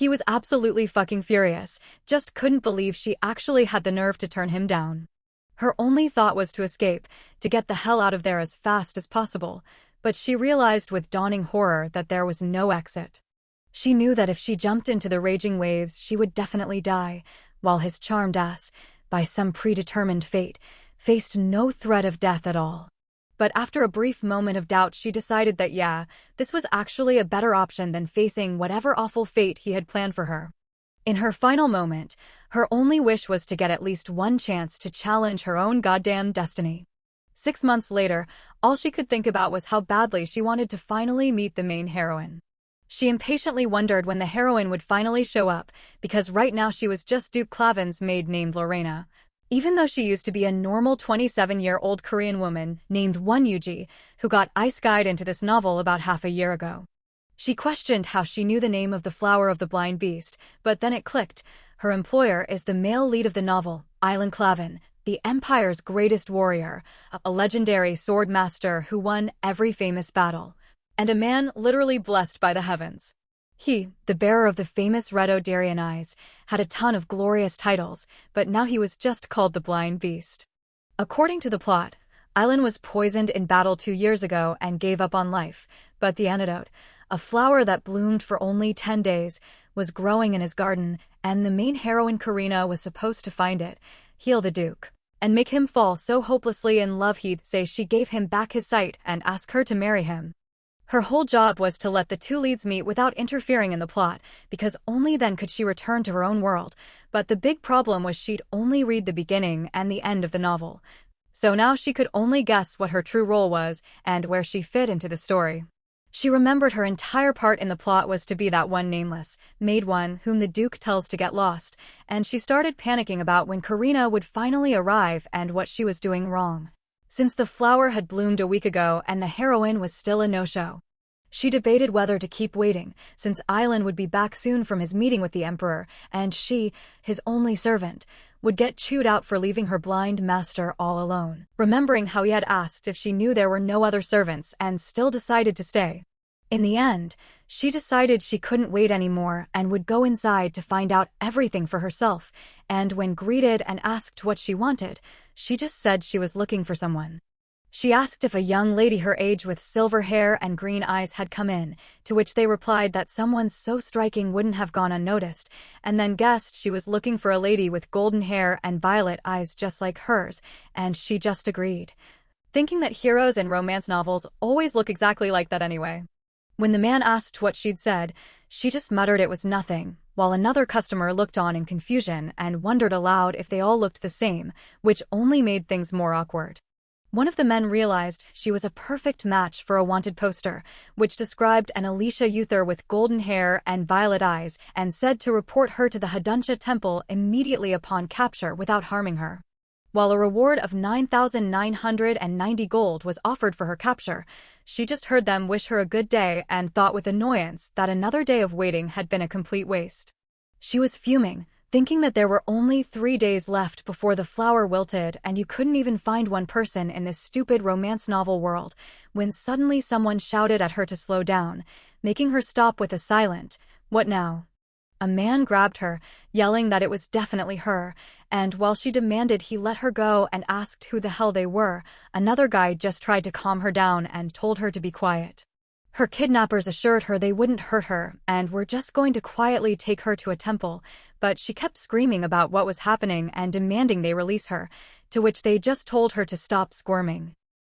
He was absolutely fucking furious, just couldn't believe she actually had the nerve to turn him down. Her only thought was to escape, to get the hell out of there as fast as possible, but she realized with dawning horror that there was no exit. She knew that if she jumped into the raging waves, she would definitely die, while his charmed ass, by some predetermined fate, faced no threat of death at all. But after a brief moment of doubt, she decided that yeah, this was actually a better option than facing whatever awful fate he had planned for her. In her final moment, her only wish was to get at least one chance to challenge her own goddamn destiny. 6 months later, all she could think about was how badly she wanted to finally meet the main heroine. She impatiently wondered when the heroine would finally show up, because right now she was just Duke Clavin's maid named Raeliana, even though she used to be a normal 27-year-old Korean woman named Won Yuji, who got ice-guyed into this novel about half a year ago. She questioned how she knew the name of the flower of the blind beast, but then it clicked. Her employer is the male lead of the novel, Island Clavin, the Empire's greatest warrior, a legendary sword master who won every famous battle, and a man literally blessed by the heavens. He, the bearer of the famous red O'Darian eyes, had a ton of glorious titles, but now he was just called the Blind Beast. According to the plot, Island was poisoned in battle 2 years ago and gave up on life, but the antidote, a flower that bloomed for only 10 days, was growing in his garden, and the main heroine Karina was supposed to find it, heal the Duke, and make him fall so hopelessly in love he'd say she gave him back his sight and ask her to marry him. Her whole job was to let the two leads meet without interfering in the plot, because only then could she return to her own world, but the big problem was she'd only read the beginning and the end of the novel. So now she could only guess what her true role was and where she fit into the story. She remembered her entire part in the plot was to be that one nameless, maid one whom the Duke tells to get lost, and she started panicking about when Karina would finally arrive and what she was doing wrong. Since the flower had bloomed a week ago and the heroine was still a no-show. She debated whether to keep waiting, since Island would be back soon from his meeting with the Emperor, and she, his only servant, would get chewed out for leaving her blind master all alone, remembering how he had asked if she knew there were no other servants and still decided to stay. In the end, she decided she couldn't wait anymore and would go inside to find out everything for herself, and when greeted and asked what she wanted, she just said she was looking for someone. She asked if a young lady her age with silver hair and green eyes had come in, to which they replied that someone so striking wouldn't have gone unnoticed, and then guessed she was looking for a lady with golden hair and violet eyes just like hers, and she just agreed, thinking that heroes in romance novels always look exactly like that anyway. When the man asked what she'd said, she just muttered it was nothing, while another customer looked on in confusion and wondered aloud if they all looked the same, which only made things more awkward. One of the men realized she was a perfect match for a wanted poster, which described an Alicia Uther with golden hair and violet eyes and said to report her to the Hadunsha temple immediately upon capture without harming her. While a reward of 9,990 gold was offered for her capture, she just heard them wish her a good day and thought with annoyance that another day of waiting had been a complete waste. She was fuming, thinking that there were only 3 days left before the flower wilted and you couldn't even find one person in this stupid romance novel world, when suddenly someone shouted at her to slow down, making her stop with a silent, "What now?" A man grabbed her, yelling that it was definitely her, and while she demanded he let her go and asked who the hell they were, another guy just tried to calm her down and told her to be quiet. Her kidnappers assured her they wouldn't hurt her and were just going to quietly take her to a temple, but she kept screaming about what was happening and demanding they release her, to which they just told her to stop squirming.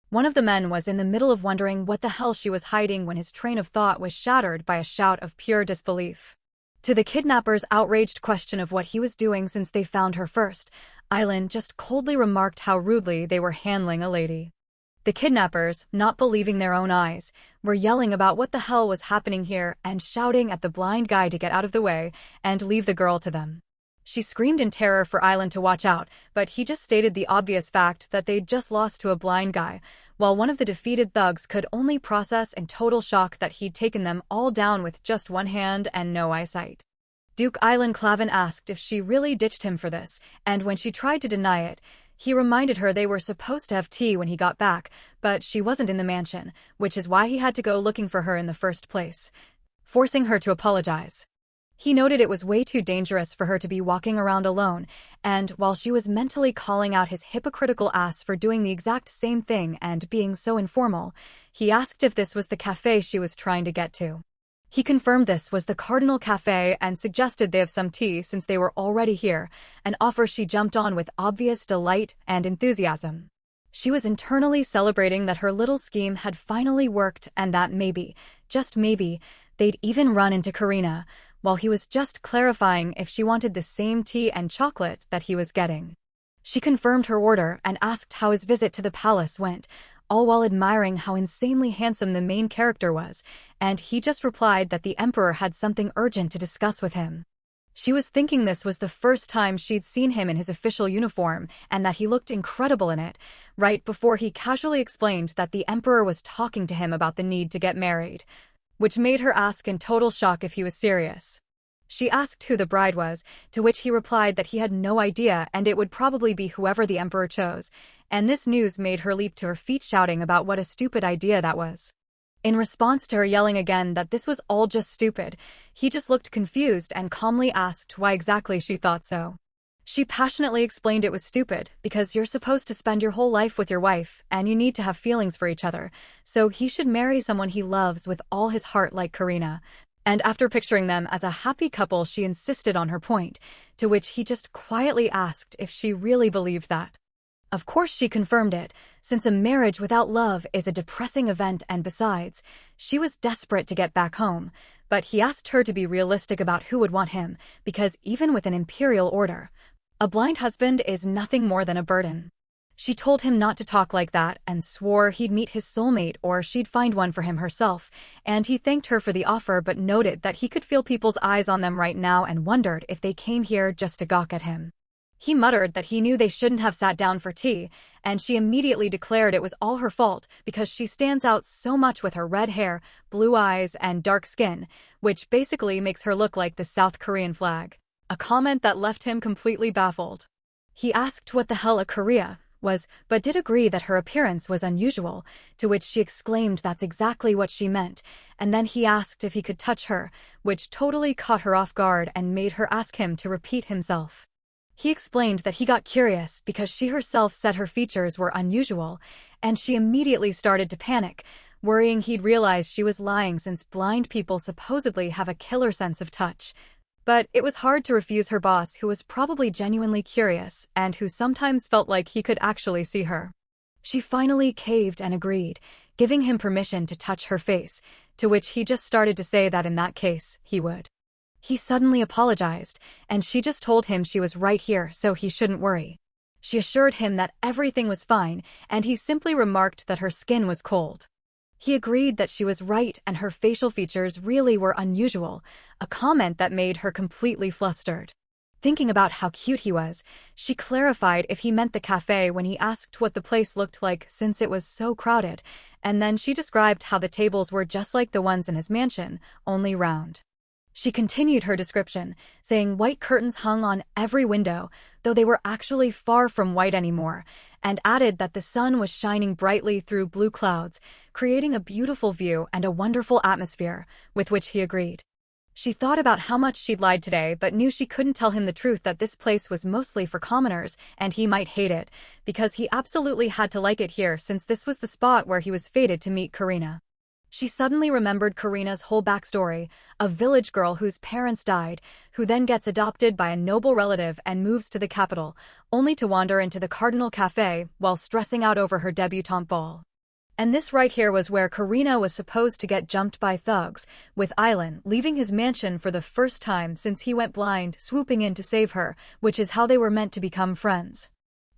One of the men was in the middle of wondering what the hell she was hiding when his train of thought was shattered by a shout of pure disbelief. To the kidnapper's outraged question of what he was doing since they found her first, Island just coldly remarked how rudely they were handling a lady. The kidnappers, not believing their own eyes, were yelling about what the hell was happening here and shouting at the blind guy to get out of the way and leave the girl to them. She screamed in terror for Island to watch out, but he just stated the obvious fact that they'd just lost to a blind guy, while one of the defeated thugs could only process in total shock that he'd taken them all down with just one hand and no eyesight. Duke Island Clavin asked if she really ditched him for this, and when she tried to deny it, he reminded her they were supposed to have tea when he got back, but she wasn't in the mansion, which is why he had to go looking for her in the first place, forcing her to apologize. He noted it was way too dangerous for her to be walking around alone, and while she was mentally calling out his hypocritical ass for doing the exact same thing and being so informal, he asked if this was the cafe she was trying to get to. He confirmed this was the Cardinal Cafe and suggested they have some tea since they were already here, an offer she jumped on with obvious delight and enthusiasm. She was internally celebrating that her little scheme had finally worked and that maybe, just maybe, they'd even run into Karina, while he was just clarifying if she wanted the same tea and chocolate that he was getting. She confirmed her order and asked how his visit to the palace went, all while admiring how insanely handsome the main character was, and he just replied that the emperor had something urgent to discuss with him. She was thinking this was the first time she'd seen him in his official uniform and that he looked incredible in it, right before he casually explained that the emperor was talking to him about the need to get married, which made her ask in total shock if he was serious. She asked who the bride was, to which he replied that he had no idea and it would probably be whoever the emperor chose, and this news made her leap to her feet shouting about what a stupid idea that was. In response to her yelling again that this was all just stupid, he just looked confused and calmly asked why exactly she thought so. She passionately explained it was stupid because you're supposed to spend your whole life with your wife and you need to have feelings for each other, so he should marry someone he loves with all his heart like Karina. And after picturing them as a happy couple, she insisted on her point, to which he just quietly asked if she really believed that. Of course she confirmed it, since a marriage without love is a depressing event and besides, she was desperate to get back home, but he asked her to be realistic about who would want him, because even with an imperial order, a blind husband is nothing more than a burden. She told him not to talk like that and swore he'd meet his soulmate or she'd find one for him herself, and he thanked her for the offer but noted that he could feel people's eyes on them right now and wondered if they came here just to gawk at him. He muttered that he knew they shouldn't have sat down for tea, and she immediately declared it was all her fault because she stands out so much with her red hair, blue eyes, and dark skin, which basically makes her look like the South Korean flag. A comment that left him completely baffled. He asked what the hell a Korea was, but did agree that her appearance was unusual, to which she exclaimed that's exactly what she meant, and then he asked if he could touch her, which totally caught her off guard and made her ask him to repeat himself. He explained that he got curious because she herself said her features were unusual, and she immediately started to panic, worrying he'd realize she was lying since blind people supposedly have a killer sense of touch. But it was hard to refuse her boss, who was probably genuinely curious and who sometimes felt like he could actually see her. She finally caved and agreed, giving him permission to touch her face, to which he just started to say that in that case, he would. He suddenly apologized, and she just told him she was right here so he shouldn't worry. She assured him that everything was fine, and he simply remarked that her skin was cold. He agreed that she was right and her facial features really were unusual, a comment that made her completely flustered. Thinking about how cute he was, she clarified if he meant the cafe when he asked what the place looked like since it was so crowded, and then she described how the tables were just like the ones in his mansion, only round. She continued her description, saying white curtains hung on every window, though they were actually far from white anymore, and added that the sun was shining brightly through blue clouds, creating a beautiful view and a wonderful atmosphere, with which he agreed. She thought about how much she'd lied today but knew she couldn't tell him the truth that this place was mostly for commoners and he might hate it, because he absolutely had to like it here since this was the spot where he was fated to meet Karina. She suddenly remembered Karina's whole backstory, a village girl whose parents died, who then gets adopted by a noble relative and moves to the capital, only to wander into the Cardinal Cafe while stressing out over her debutante ball. And this right here was where Karina was supposed to get jumped by thugs, with Island leaving his mansion for the first time since he went blind, swooping in to save her, which is how they were meant to become friends.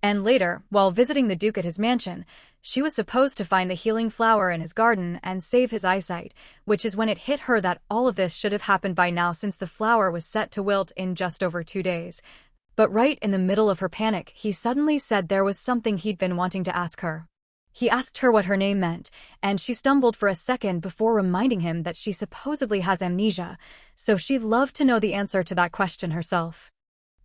And later, while visiting the Duke at his mansion, she was supposed to find the healing flower in his garden and save his eyesight, which is when it hit her that all of this should have happened by now since the flower was set to wilt in just over 2 days. But right in the middle of her panic, he suddenly said there was something he'd been wanting to ask her. He asked her what her name meant, and she stumbled for a second before reminding him that she supposedly has amnesia, so she'd love to know the answer to that question herself.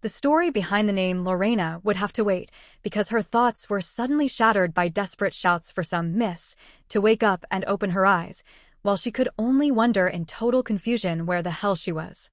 The story behind the name Raeliana would have to wait, because her thoughts were suddenly shattered by desperate shouts for some miss to wake up and open her eyes, while she could only wonder in total confusion where the hell she was.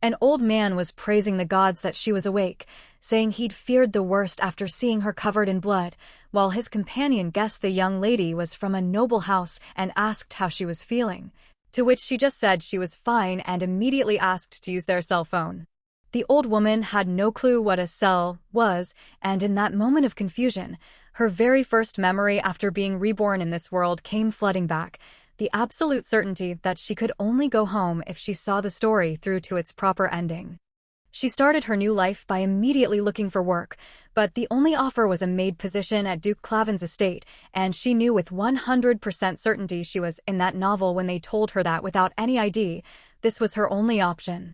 An old man was praising the gods that she was awake, saying he'd feared the worst after seeing her covered in blood, while his companion guessed the young lady was from a noble house and asked how she was feeling, to which she just said she was fine and immediately asked to use their cell phone. The old woman had no clue what a cell was, and in that moment of confusion, her very first memory after being reborn in this world came flooding back, the absolute certainty that she could only go home if she saw the story through to its proper ending. She started her new life by immediately looking for work, but the only offer was a maid position at Duke Clavin's estate, and she knew with 100% certainty she was in that novel when they told her that without any ID, this was her only option.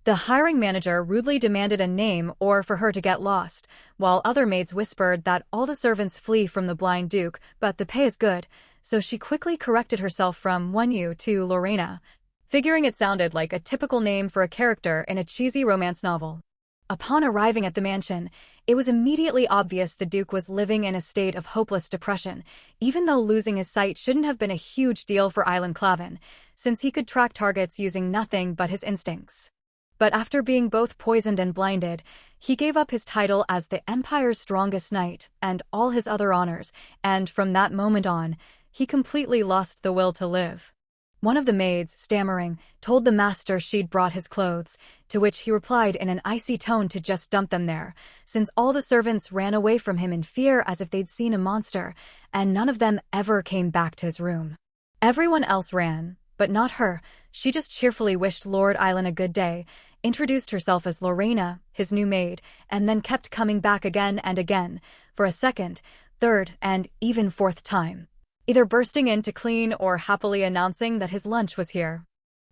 The hiring manager rudely demanded a name or for her to get lost, while other maids whispered that all the servants flee from the blind duke, but the pay is good, so she quickly corrected herself from Wonyu to Lorena, figuring it sounded like a typical name for a character in a cheesy romance novel. Upon arriving at the mansion, it was immediately obvious the duke was living in a state of hopeless depression, even though losing his sight shouldn't have been a huge deal for Island Clavin, since he could track targets using nothing but his instincts. But after being both poisoned and blinded, he gave up his title as the Empire's strongest knight and all his other honors, and from that moment on, he completely lost the will to live. One of the maids, stammering, told the master she'd brought his clothes, to which he replied in an icy tone to just dump them there, since all the servants ran away from him in fear as if they'd seen a monster, and none of them ever came back to his room. Everyone else ran, but not her. She just cheerfully wished Lord Island a good day, introduced herself as Lorena, his new maid, and then kept coming back again and again, for a second, third, and even fourth time, either bursting in to clean or happily announcing that his lunch was here.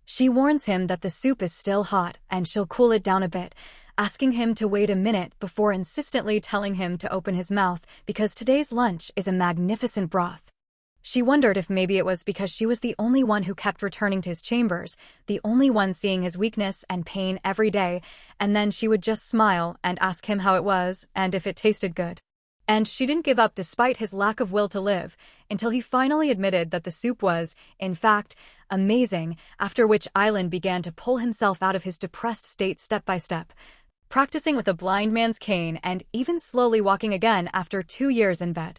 She warns him that the soup is still hot and she'll cool it down a bit, asking him to wait a minute before insistently telling him to open his mouth because today's lunch is a magnificent broth. She wondered if maybe it was because she was the only one who kept returning to his chambers, the only one seeing his weakness and pain every day, and then she would just smile and ask him how it was and if it tasted good. And she didn't give up despite his lack of will to live, until he finally admitted that the soup was, in fact, amazing, after which Island began to pull himself out of his depressed state step by step, practicing with a blind man's cane and even slowly walking again after 2 years in bed.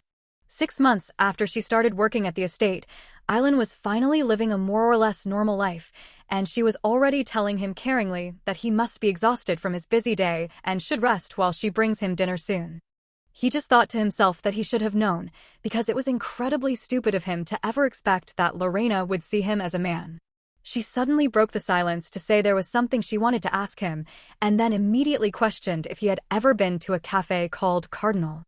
6 months after she started working at the estate, Island was finally living a more or less normal life, and she was already telling him caringly that he must be exhausted from his busy day and should rest while she brings him dinner soon. He just thought to himself that he should have known, because it was incredibly stupid of him to ever expect that Lorena would see him as a man. She suddenly broke the silence to say there was something she wanted to ask him, and then immediately questioned if he had ever been to a cafe called Cardinal.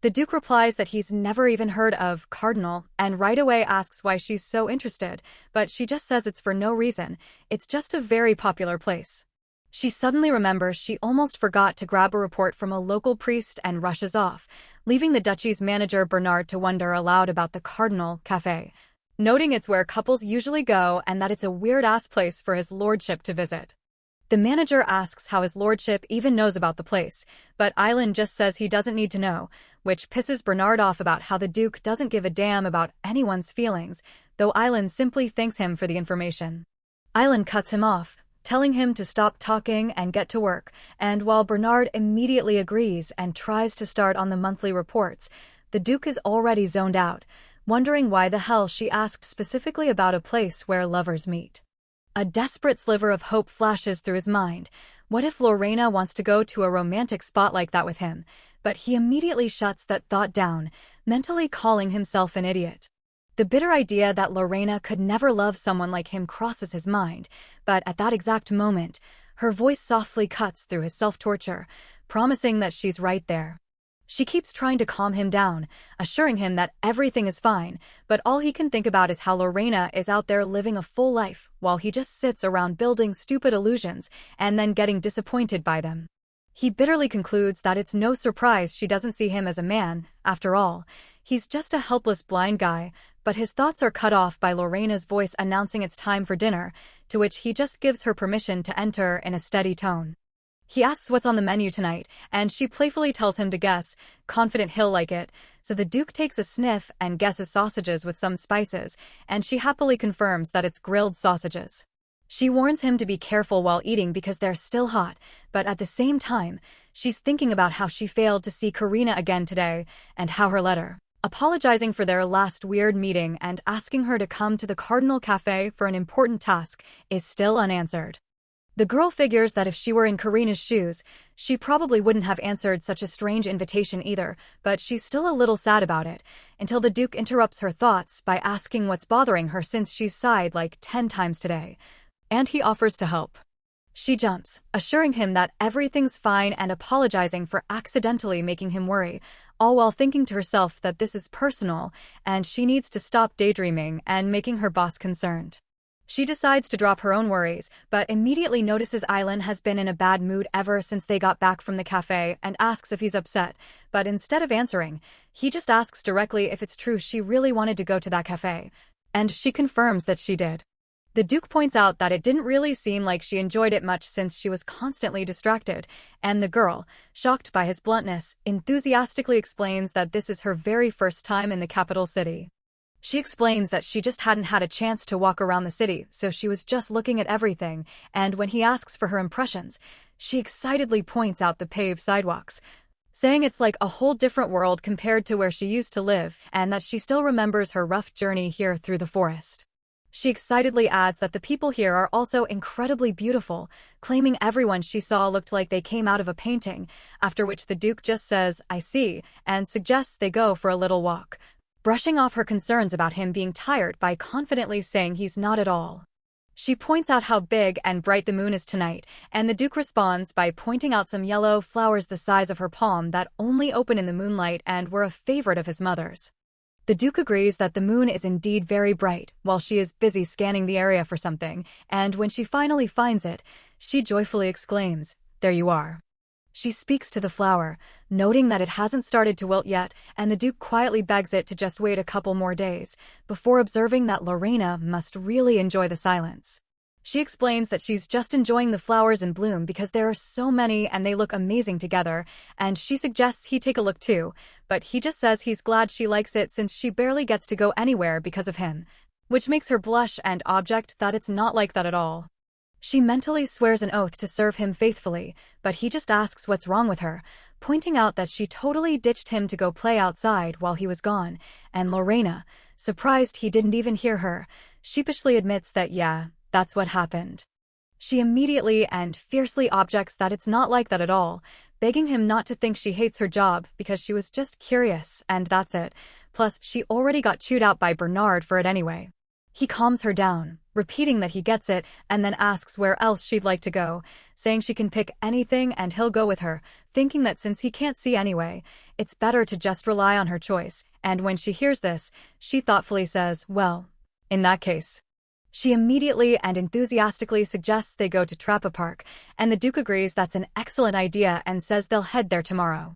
The Duke replies that he's never even heard of Cardinal, and right away asks why she's so interested, but she just says it's for no reason, it's just a very popular place. She suddenly remembers she almost forgot to grab a report from a local priest and rushes off, leaving the duchy's manager Bernard to wonder aloud about the Cardinal Cafe, noting it's where couples usually go and that it's a weird-ass place for his lordship to visit. The manager asks how his lordship even knows about the place, but Island just says he doesn't need to know, which pisses Bernard off about how the Duke doesn't give a damn about anyone's feelings, though Island simply thanks him for the information. Island cuts him off, telling him to stop talking and get to work, and while Bernard immediately agrees and tries to start on the monthly reports, the Duke is already zoned out, wondering why the hell she asked specifically about a place where lovers meet. A desperate sliver of hope flashes through his mind. What if Lorena wants to go to a romantic spot like that with him? But he immediately shuts that thought down, mentally calling himself an idiot. The bitter idea that Lorena could never love someone like him crosses his mind, but at that exact moment, her voice softly cuts through his self-torture, promising that she's right there. She keeps trying to calm him down, assuring him that everything is fine, but all he can think about is how Lorena is out there living a full life while he just sits around building stupid illusions and then getting disappointed by them. He bitterly concludes that it's no surprise she doesn't see him as a man, after all. He's just a helpless blind guy, but his thoughts are cut off by Lorena's voice announcing it's time for dinner, to which he just gives her permission to enter in a steady tone. He asks what's on the menu tonight, and she playfully tells him to guess, confident he'll like it, so the Duke takes a sniff and guesses sausages with some spices, and she happily confirms that it's grilled sausages. She warns him to be careful while eating because they're still hot, but at the same time, she's thinking about how she failed to see Karina again today and how her letter, apologizing for their last weird meeting and asking her to come to the Cardinal Cafe for an important task, is still unanswered. The girl figures that if she were in Karina's shoes, she probably wouldn't have answered such a strange invitation either, but she's still a little sad about it, until the Duke interrupts her thoughts by asking what's bothering her since she's sighed like 10 times today. And he offers to help. She jumps, assuring him that everything's fine and apologizing for accidentally making him worry, all while thinking to herself that this is personal and she needs to stop daydreaming and making her boss concerned. She decides to drop her own worries, but immediately notices Island has been in a bad mood ever since they got back from the cafe and asks if he's upset, but instead of answering, he just asks directly if it's true she really wanted to go to that cafe, and she confirms that she did. The Duke points out that it didn't really seem like she enjoyed it much since she was constantly distracted, and the girl, shocked by his bluntness, enthusiastically explains that this is her very first time in the capital city. She explains that she just hadn't had a chance to walk around the city, so she was just looking at everything, and when he asks for her impressions, she excitedly points out the paved sidewalks, saying it's like a whole different world compared to where she used to live, and that she still remembers her rough journey here through the forest. She excitedly adds that the people here are also incredibly beautiful, claiming everyone she saw looked like they came out of a painting, after which the Duke just says, "I see," and suggests they go for a little walk, brushing off her concerns about him being tired by confidently saying he's not at all. She points out how big and bright the moon is tonight, and the Duke responds by pointing out some yellow flowers the size of her palm that only open in the moonlight and were a favorite of his mother's. The Duke agrees that the moon is indeed very bright, while she is busy scanning the area for something, and when she finally finds it, she joyfully exclaims, "There you are." She speaks to the flower, noting that it hasn't started to wilt yet, and the Duke quietly begs it to just wait a couple more days, before observing that Raeliana must really enjoy the silence. She explains that she's just enjoying the flowers in bloom because there are so many and they look amazing together, and she suggests he take a look too, but he just says he's glad she likes it since she barely gets to go anywhere because of him, which makes her blush and object that it's not like that at all. She mentally swears an oath to serve him faithfully, but he just asks what's wrong with her, pointing out that she totally ditched him to go play outside while he was gone, and Raeliana, surprised he didn't even hear her, sheepishly admits that yeah, that's what happened. She immediately and fiercely objects that it's not like that at all, begging him not to think she hates her job because she was just curious and that's it, plus she already got chewed out by Bernard for it anyway. He calms her down, repeating that he gets it, and then asks where else she'd like to go, saying she can pick anything and he'll go with her, thinking that since he can't see anyway, it's better to just rely on her choice, and when she hears this, she thoughtfully says, well, in that case. She immediately and enthusiastically suggests they go to Trappa Park, and the Duke agrees that's an excellent idea and says they'll head there tomorrow.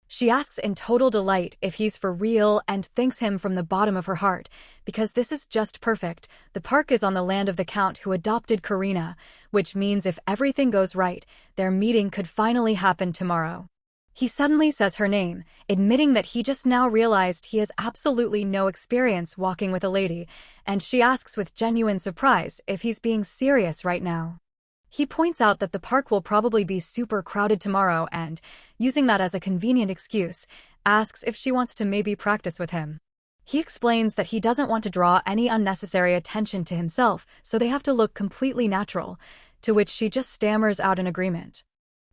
She asks in total delight if he's for real and thanks him from the bottom of her heart, because this is just perfect. The park is on the land of the Count who adopted Karina, which means if everything goes right, their meeting could finally happen tomorrow. He suddenly says her name, admitting that he just now realized he has absolutely no experience walking with a lady, and she asks with genuine surprise if he's being serious right now. He points out that the park will probably be super crowded tomorrow and, using that as a convenient excuse, asks if she wants to maybe practice with him. He explains that he doesn't want to draw any unnecessary attention to himself, so they have to look completely natural, to which she just stammers out an agreement.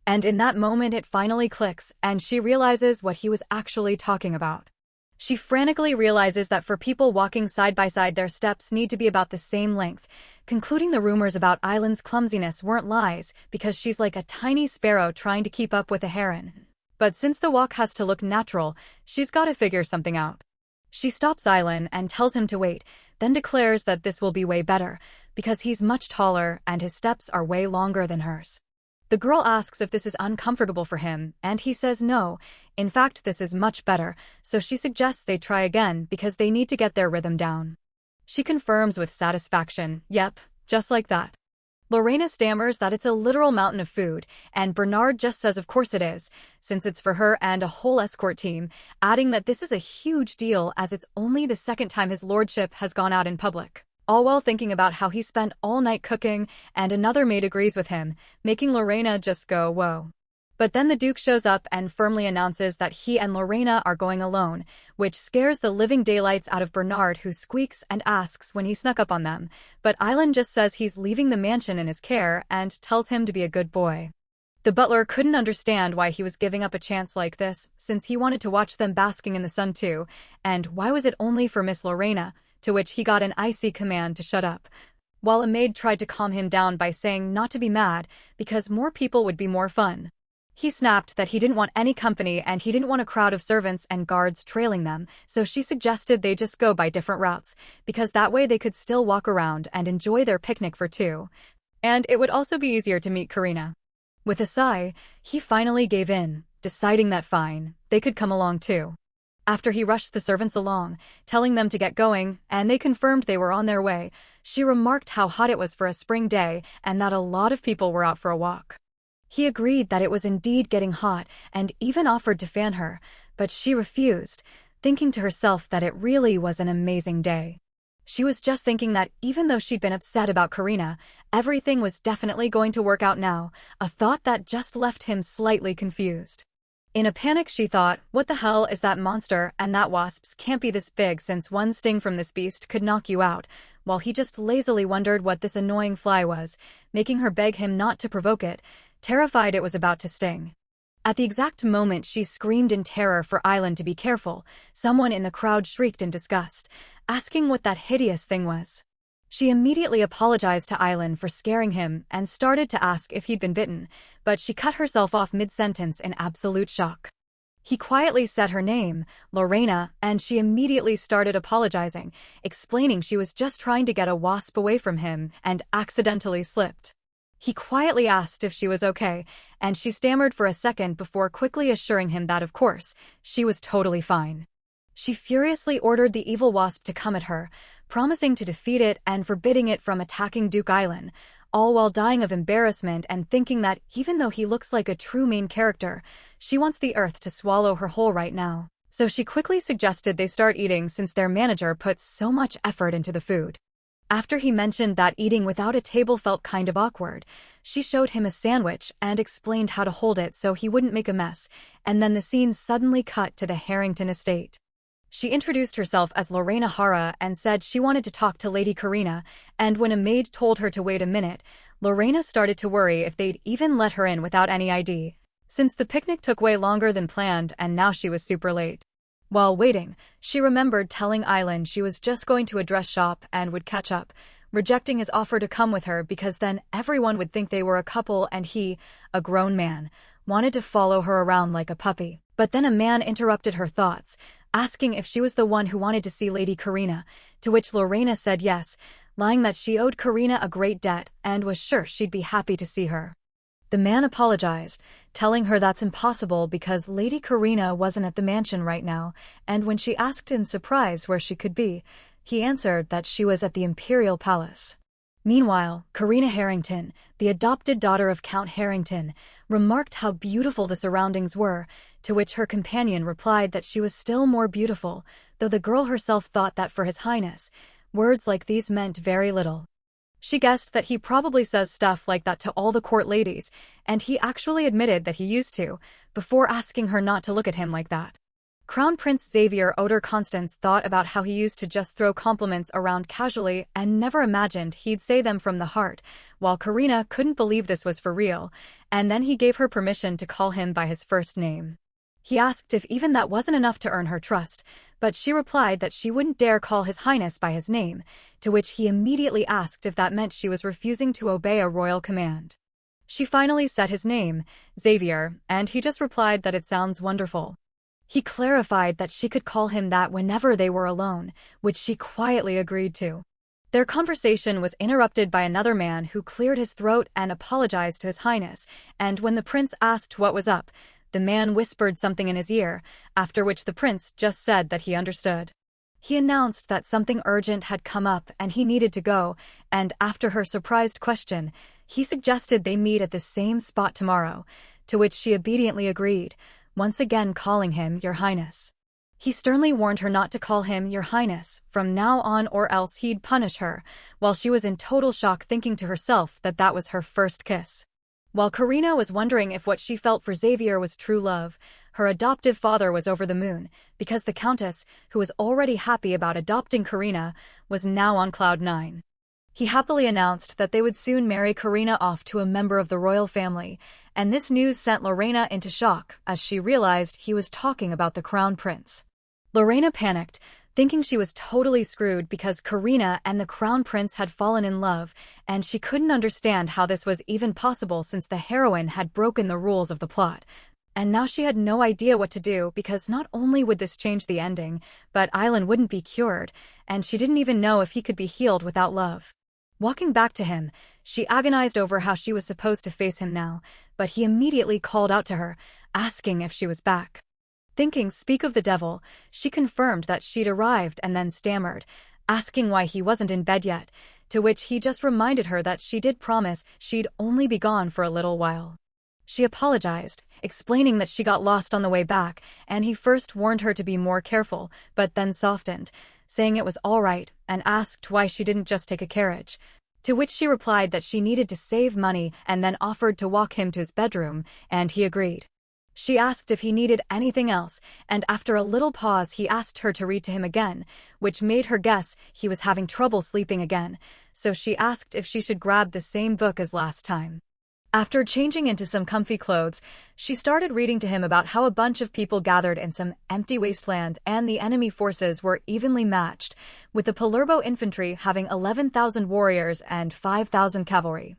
And in that moment it finally clicks, and she realizes what he was actually talking about. She frantically realizes that for people walking side by side their steps need to be about the same length, concluding the rumors about Island's clumsiness weren't lies because she's like a tiny sparrow trying to keep up with a heron. But since the walk has to look natural, she's gotta figure something out. She stops Island and tells him to wait, then declares that this will be way better, because he's much taller and his steps are way longer than hers. The girl asks if this is uncomfortable for him, and he says no, in fact this is much better, so she suggests they try again because they need to get their rhythm down. She confirms with satisfaction, yep, just like that. Raeliana stammers that it's a literal mountain of food, and Bernard just says of course it is, since it's for her and a whole escort team, adding that this is a huge deal as it's only the second time his lordship has gone out in public. all while thinking about how he spent all night cooking, and another maid agrees with him, making Lorena just go, whoa. But then the Duke shows up and firmly announces that he and Lorena are going alone, which scares the living daylights out of Bernard, who squeaks and asks when he snuck up on them, but Island just says he's leaving the mansion in his care and tells him to be a good boy. The butler couldn't understand why he was giving up a chance like this, since he wanted to watch them basking in the sun too, and why was it only for Miss Lorena, to which he got an icy command to shut up. While a maid tried to calm him down by saying not to be mad, because more people would be more fun. He snapped that he didn't want any company and he didn't want a crowd of servants and guards trailing them, so she suggested they just go by different routes, because that way they could still walk around and enjoy their picnic for two. And it would also be easier to meet Karina. With a sigh, he finally gave in, deciding that fine, they could come along too. After he rushed the servants along, telling them to get going, and they confirmed they were on their way, she remarked how hot it was for a spring day and that a lot of people were out for a walk. He agreed that it was indeed getting hot and even offered to fan her, but she refused, thinking to herself that it really was an amazing day. She was just thinking that even though she'd been upset about Karina, everything was definitely going to work out now, a thought that just left him slightly confused. In a panic she thought, what the hell is that monster, and that wasps can't be this big since one sting from this beast could knock you out, while he just lazily wondered what this annoying fly was, making her beg him not to provoke it, terrified it was about to sting. At the exact moment she screamed in terror for Island to be careful, someone in the crowd shrieked in disgust, asking what that hideous thing was. She immediately apologized to Island for scaring him and started to ask if he'd been bitten, but she cut herself off mid-sentence in absolute shock. He quietly said her name, Lorena, and she immediately started apologizing, explaining she was just trying to get a wasp away from him and accidentally slipped. He quietly asked if she was okay, and she stammered for a second before quickly assuring him that, of course, she was totally fine. She furiously ordered the evil wasp to come at her, promising to defeat it and forbidding it from attacking Duke Island, all while dying of embarrassment and thinking that even though he looks like a true main character, she wants the earth to swallow her whole right now. So she quickly suggested they start eating since their manager put so much effort into the food. After he mentioned that eating without a table felt kind of awkward, she showed him a sandwich and explained how to hold it so he wouldn't make a mess, and then the scene suddenly cut to the Harrington estate. She introduced herself as Lorena Hara and said she wanted to talk to Lady Karina, and when a maid told her to wait a minute, Lorena started to worry if they'd even let her in without any ID, since the picnic took way longer than planned and now she was super late. While waiting, she remembered telling Island she was just going to a dress shop and would catch up, rejecting his offer to come with her because then everyone would think they were a couple and he, a grown man, wanted to follow her around like a puppy. But then a man interrupted her thoughts, asking if she was the one who wanted to see Lady Karina, to which Lorena said yes, lying that she owed Karina a great debt and was sure she'd be happy to see her. The man apologized, telling her that's impossible because Lady Karina wasn't at the mansion right now, and when she asked in surprise where she could be, he answered that she was at the Imperial Palace. Meanwhile, Karina Harrington, the adopted daughter of Count Harrington, remarked how beautiful the surroundings were, to which her companion replied that she was still more beautiful, though the girl herself thought that for His Highness, words like these meant very little. She guessed that he probably says stuff like that to all the court ladies, and he actually admitted that he used to, before asking her not to look at him like that. Crown Prince Xavier Oder Constance thought about how he used to just throw compliments around casually and never imagined he'd say them from the heart, while Karina couldn't believe this was for real, and then he gave her permission to call him by his first name. He asked if even that wasn't enough to earn her trust, but she replied that she wouldn't dare call His Highness by his name, to which he immediately asked if that meant she was refusing to obey a royal command. She finally said his name, Xavier, and he just replied that it sounds wonderful. He clarified that she could call him that whenever they were alone, which she quietly agreed to. Their conversation was interrupted by another man who cleared his throat and apologized to His Highness, and when the prince asked what was up, the man whispered something in his ear, after which the prince just said that he understood. He announced that something urgent had come up and he needed to go, and after her surprised question, he suggested they meet at the same spot tomorrow, to which she obediently agreed, once again calling him Your Highness. He sternly warned her not to call him Your Highness from now on or else he'd punish her, while she was in total shock thinking to herself that that was her first kiss. While Karina was wondering if what she felt for Xavier was true love, her adoptive father was over the moon, because the Countess, who was already happy about adopting Karina, was now on cloud nine. He happily announced that they would soon marry Karina off to a member of the royal family, and this news sent Lorena into shock as she realized he was talking about the crown prince. Lorena panicked, thinking she was totally screwed because Karina and the crown prince had fallen in love, and she couldn't understand how this was even possible since the heroine had broken the rules of the plot. And now she had no idea what to do because not only would this change the ending, but Island wouldn't be cured, and she didn't even know if he could be healed without love. Walking back to him, she agonized over how she was supposed to face him now, but he immediately called out to her, asking if she was back. Thinking speak of the devil, she confirmed that she'd arrived and then stammered, asking why he wasn't in bed yet, to which he just reminded her that she did promise she'd only be gone for a little while. She apologized, explaining that she got lost on the way back, and he first warned her to be more careful, but then softened, saying it was all right, and asked why she didn't just take a carriage. To which she replied that she needed to save money and then offered to walk him to his bedroom, and he agreed. She asked if he needed anything else, and after a little pause he asked her to read to him again, which made her guess he was having trouble sleeping again, so she asked if she should grab the same book as last time. After changing into some comfy clothes, she started reading to him about how a bunch of people gathered in some empty wasteland and the enemy forces were evenly matched, with the Palermo infantry having 11,000 warriors and 5,000 cavalry.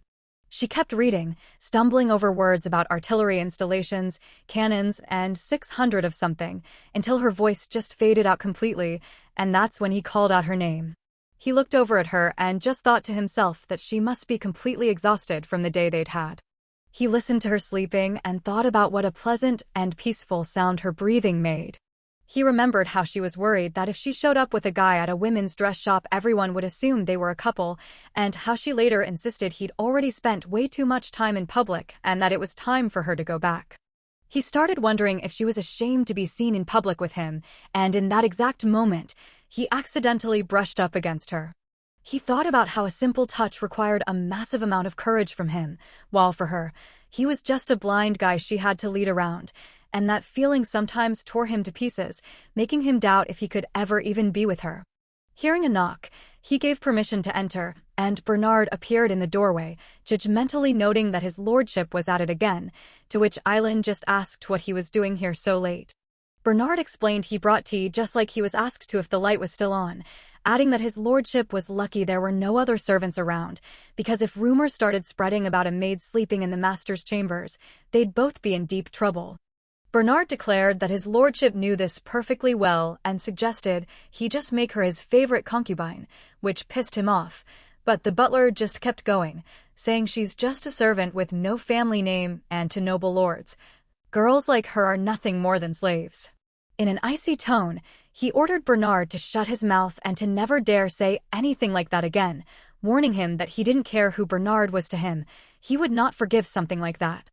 She kept reading, stumbling over words about artillery installations, cannons, and 600 of something, until her voice just faded out completely, and that's when he called out her name. He looked over at her and just thought to himself that she must be completely exhausted from the day they'd had. He listened to her sleeping and thought about what a pleasant and peaceful sound her breathing made. He remembered how she was worried that if she showed up with a guy at a women's dress shop everyone would assume they were a couple, and how she later insisted he'd already spent way too much time in public and that it was time for her to go back. He started wondering if she was ashamed to be seen in public with him, and in that exact moment, he accidentally brushed up against her. He thought about how a simple touch required a massive amount of courage from him, while for her, he was just a blind guy she had to lead around, and that feeling sometimes tore him to pieces, making him doubt if he could ever even be with her. Hearing a knock, he gave permission to enter, and Bernard appeared in the doorway, judgmentally noting that his lordship was at it again, to which Island just asked what he was doing here so late. Bernard explained he brought tea just like he was asked to if the light was still on, adding that his lordship was lucky there were no other servants around, because if rumors started spreading about a maid sleeping in the master's chambers, they'd both be in deep trouble. Bernard declared that his lordship knew this perfectly well and suggested he just make her his favorite concubine, which pissed him off, but the butler just kept going, saying she's just a servant with no family name and to noble lords. Girls like her are nothing more than slaves. In an icy tone, he ordered Bernard to shut his mouth and to never dare say anything like that again, warning him that he didn't care who Bernard was to him, he would not forgive something like that.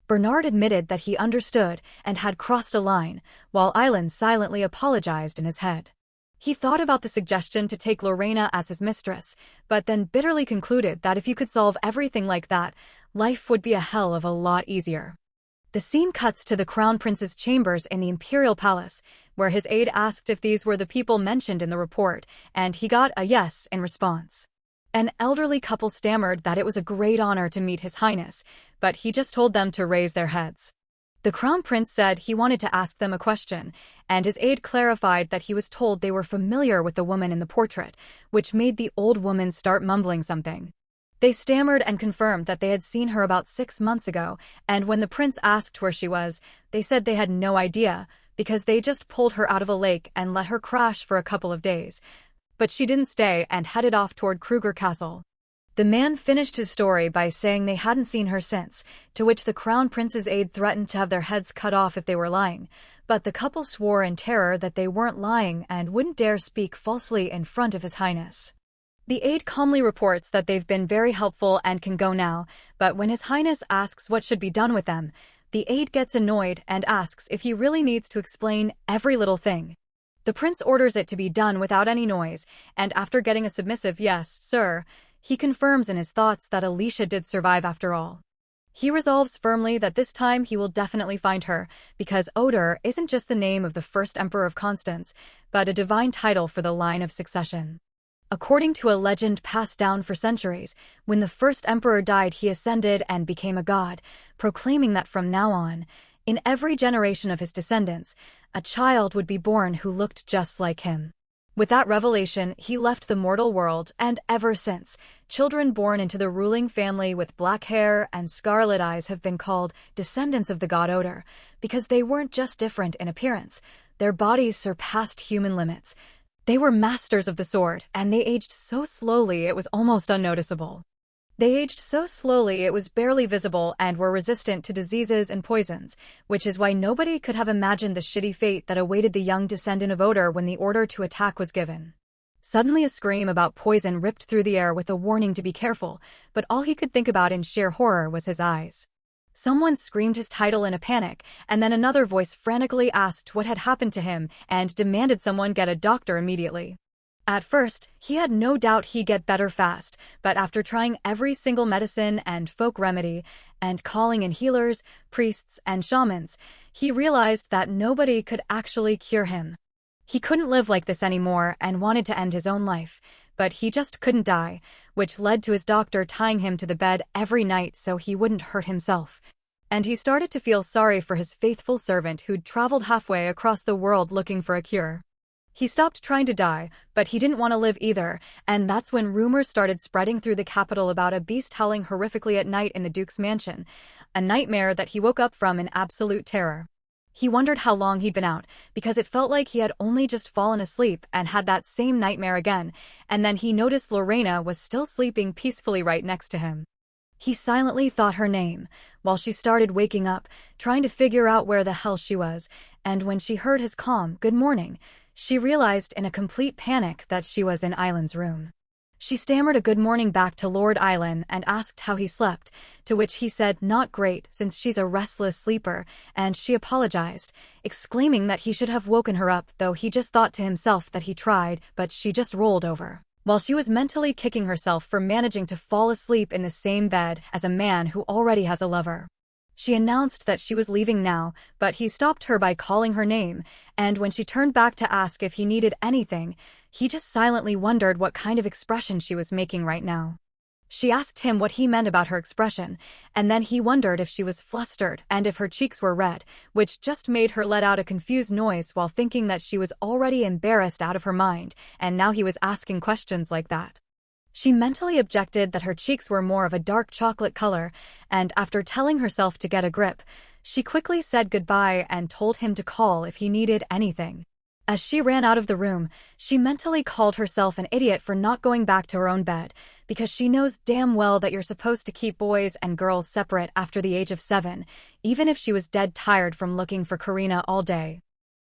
Bernard admitted that he understood and had crossed a line, while Island silently apologized in his head. He thought about the suggestion to take Lorena as his mistress, but then bitterly concluded that if you could solve everything like that, life would be a hell of a lot easier. The scene cuts to the Crown Prince's chambers in the Imperial Palace, where his aide asked if these were the people mentioned in the report, and he got a yes in response. An elderly couple stammered that it was a great honor to meet His Highness, but he just told them to raise their heads. The Crown Prince said he wanted to ask them a question, and his aide clarified that he was told they were familiar with the woman in the portrait, which made the old woman start mumbling something. They stammered and confirmed that they had seen her about 6 months ago, and when the prince asked where she was, they said they had no idea, because they just pulled her out of a lake and let her crash for a couple of days. But she didn't stay and headed off toward Kruger Castle. The man finished his story by saying they hadn't seen her since, to which the Crown Prince's aide threatened to have their heads cut off if they were lying, but the couple swore in terror that they weren't lying and wouldn't dare speak falsely in front of His Highness. The aide calmly reports that they've been very helpful and can go now, but when His Highness asks what should be done with them, the aide gets annoyed and asks if he really needs to explain every little thing. The prince orders it to be done without any noise, and after getting a submissive "yes, sir," he confirms in his thoughts that Alicia did survive after all. He resolves firmly that this time he will definitely find her, because Oder isn't just the name of the first emperor of Constance, but a divine title for the line of succession. According to a legend passed down for centuries, when the first emperor died he ascended and became a god, proclaiming that from now on, in every generation of his descendants, a child would be born who looked just like him. With that revelation, he left the mortal world, and ever since, children born into the ruling family with black hair and scarlet eyes have been called descendants of the god Oder, because they weren't just different in appearance, their bodies surpassed human limits. They were masters of the sword, and they aged so slowly it was almost unnoticeable. They aged so slowly it was barely visible and were resistant to diseases and poisons, which is why nobody could have imagined the shitty fate that awaited the young descendant of Oder when the order to attack was given. Suddenly a scream about poison ripped through the air with a warning to be careful, but all he could think about in sheer horror was his eyes. Someone screamed his title in a panic, and then another voice frantically asked what had happened to him and demanded someone get a doctor immediately. At first, he had no doubt he'd get better fast, but after trying every single medicine and folk remedy, and calling in healers, priests, and shamans, he realized that nobody could actually cure him. He couldn't live like this anymore and wanted to end his own life, but he just couldn't die, which led to his doctor tying him to the bed every night so he wouldn't hurt himself. And he started to feel sorry for his faithful servant who'd traveled halfway across the world looking for a cure. He stopped trying to die, but he didn't want to live either, and that's when rumors started spreading through the capital about a beast howling horrifically at night in the Duke's mansion, a nightmare that he woke up from in absolute terror. He wondered how long he'd been out, because it felt like he had only just fallen asleep and had that same nightmare again, and then he noticed Raeliana was still sleeping peacefully right next to him. He silently thought her name, while she started waking up, trying to figure out where the hell she was, and when she heard his calm "good morning," she realized in a complete panic that she was in Island's room. She stammered a good morning back to Lord Island and asked how he slept, to which he said not great since she's a restless sleeper, and she apologized, exclaiming that he should have woken her up, though he just thought to himself that he tried, but she just rolled over. While she was mentally kicking herself for managing to fall asleep in the same bed as a man who already has a lover. She announced that she was leaving now, but he stopped her by calling her name, and when she turned back to ask if he needed anything, he just silently wondered what kind of expression she was making right now. She asked him what he meant about her expression, and then he wondered if she was flustered and if her cheeks were red, which just made her let out a confused noise while thinking that she was already embarrassed out of her mind, and now he was asking questions like that. She mentally objected that her cheeks were more of a dark chocolate color, and after telling herself to get a grip, she quickly said goodbye and told him to call if he needed anything. As she ran out of the room, she mentally called herself an idiot for not going back to her own bed, because she knows damn well that you're supposed to keep boys and girls separate after the age of 7, even if she was dead tired from looking for Karina all day.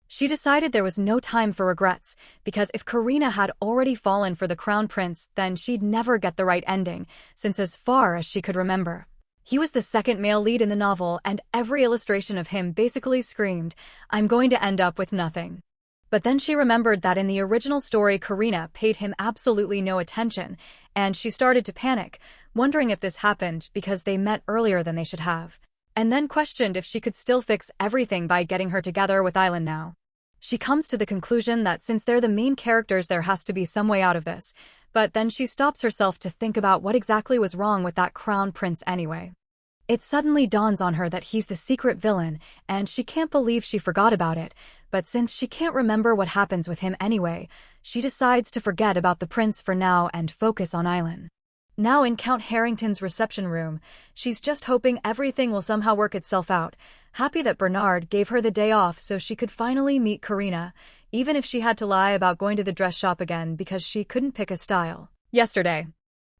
She decided there was no time for regrets, because if Karina had already fallen for the crown prince, then she'd never get the right ending, since as far as she could remember, he was the second male lead in the novel, and every illustration of him basically screamed, "I'm going to end up with nothing." But then she remembered that in the original story Karina paid him absolutely no attention, and she started to panic, wondering if this happened because they met earlier than they should have, and then questioned if she could still fix everything by getting her together with Island now. She comes to the conclusion that since they're the main characters there has to be some way out of this, but then she stops herself to think about what exactly was wrong with that crown prince anyway. It suddenly dawns on her that he's the secret villain, and she can't believe she forgot about it, but since she can't remember what happens with him anyway, she decides to forget about the prince for now and focus on Island. Now in Count Harrington's reception room, she's just hoping everything will somehow work itself out, happy that Bernard gave her the day off so she could finally meet Karina, even if she had to lie about going to the dress shop again because she couldn't pick a style. Yesterday.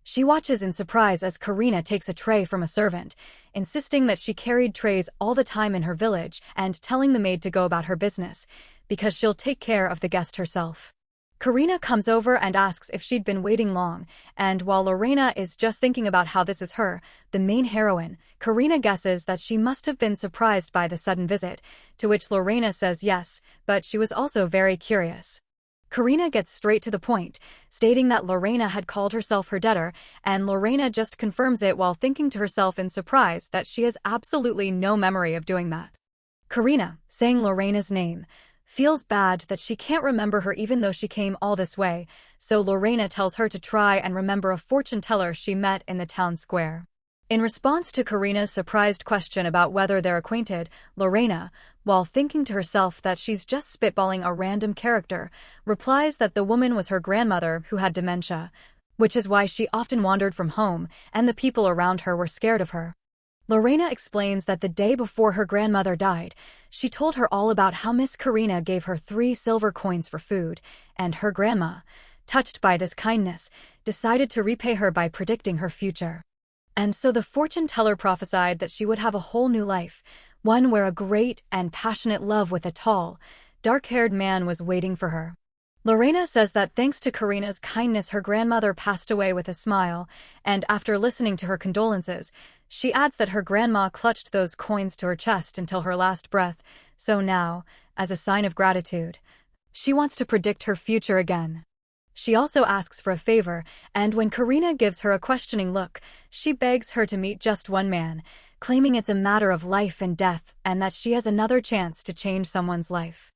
She watches in surprise as Karina takes a tray from a servant, insisting that she carried trays all the time in her village and telling the maid to go about her business, because she'll take care of the guest herself. Karina comes over and asks if she'd been waiting long, and while Lorena is just thinking about how this is her, the main heroine, Karina guesses that she must have been surprised by the sudden visit, to which Lorena says yes, but she was also very curious. Karina gets straight to the point, stating that Lorena had called herself her debtor, and Lorena just confirms it while thinking to herself in surprise that she has absolutely no memory of doing that. Karina, saying Lorena's name, feels bad that she can't remember her even though she came all this way, so Lorena tells her to try and remember a fortune teller she met in the town square. In response to Karina's surprised question about whether they're acquainted, Lorena, while thinking to herself that she's just spitballing a random character, replies that the woman was her grandmother who had dementia, which is why she often wandered from home and the people around her were scared of her. Lorena explains that the day before her grandmother died, she told her all about how Miss Karina gave her 3 silver coins for food, and her grandma, touched by this kindness, decided to repay her by predicting her future. And so the fortune teller prophesied that she would have a whole new life, one where a great and passionate love with a tall, dark-haired man was waiting for her. Lorena says that thanks to Karina's kindness her grandmother passed away with a smile, and after listening to her condolences, she adds that her grandma clutched those coins to her chest until her last breath, so now, as a sign of gratitude, she wants to predict her future again. She also asks for a favor, and when Karina gives her a questioning look, she begs her to meet just one man, claiming it's a matter of life and death and that she has another chance to change someone's life.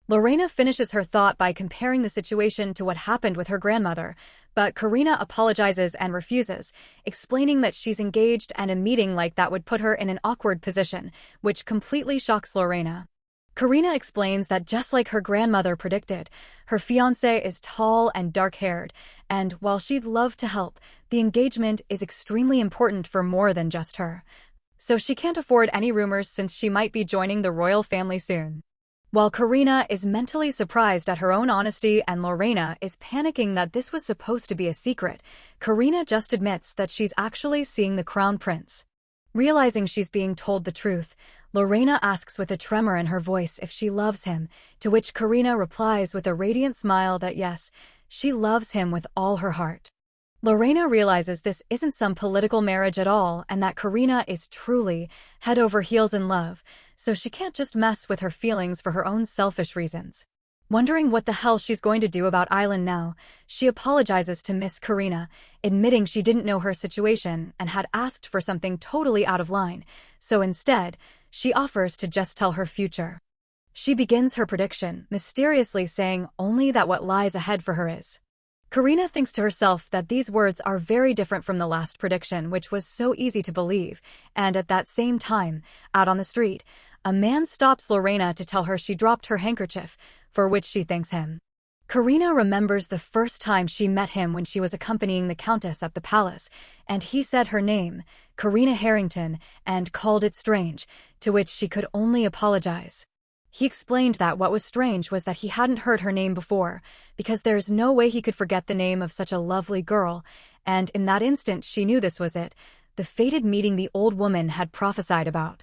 Lorena finishes her thought by comparing the situation to what happened with her grandmother, but Karina apologizes and refuses, explaining that she's engaged and a meeting like that would put her in an awkward position, which completely shocks Lorena. Karina explains that just like her grandmother predicted, her fiancé is tall and dark-haired, and while she'd love to help, the engagement is extremely important for more than just her. So she can't afford any rumors since she might be joining the royal family soon. While Karina is mentally surprised at her own honesty and Lorena is panicking that this was supposed to be a secret, Karina just admits that she's actually seeing the crown prince. Realizing she's being told the truth, Lorena asks with a tremor in her voice if she loves him, to which Karina replies with a radiant smile that yes, she loves him with all her heart. Lorena realizes this isn't some political marriage at all and that Karina is truly head over heels in love, so she can't just mess with her feelings for her own selfish reasons. Wondering what the hell she's going to do about Island now, she apologizes to Miss Karina, admitting she didn't know her situation and had asked for something totally out of line, so instead, she offers to just tell her future. She begins her prediction, mysteriously saying only that what lies ahead for her is. Karina thinks to herself that these words are very different from the last prediction, which was so easy to believe, and at that same time, out on the street, a man stops Lorena to tell her she dropped her handkerchief, for which she thanks him. Karina remembers the first time she met him when she was accompanying the Countess at the palace, and he said her name, Karina Harrington, and called it strange, to which she could only apologize. He explained that what was strange was that he hadn't heard her name before, because there's no way he could forget the name of such a lovely girl, and in that instant she knew this was it, the fated meeting the old woman had prophesied about.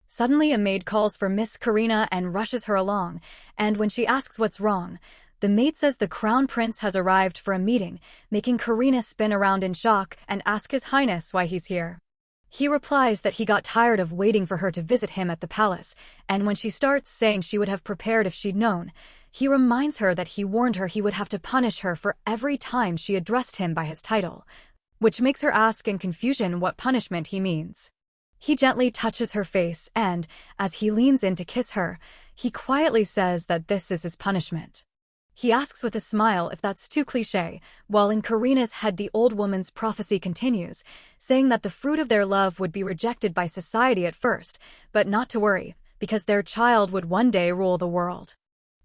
Suddenly a maid calls for Miss Karina and rushes her along, and when she asks what's wrong, the maid says the crown prince has arrived for a meeting, making Karina spin around in shock and ask His Highness why he's here. He replies that he got tired of waiting for her to visit him at the palace, and when she starts saying she would have prepared if she'd known, he reminds her that he warned her he would have to punish her for every time she addressed him by his title, which makes her ask in confusion what punishment he means. He gently touches her face and, as he leans in to kiss her, he quietly says that this is his punishment. He asks with a smile if that's too cliché, while in Karina's head the old woman's prophecy continues, saying that the fruit of their love would be rejected by society at first, but not to worry, because their child would one day rule the world.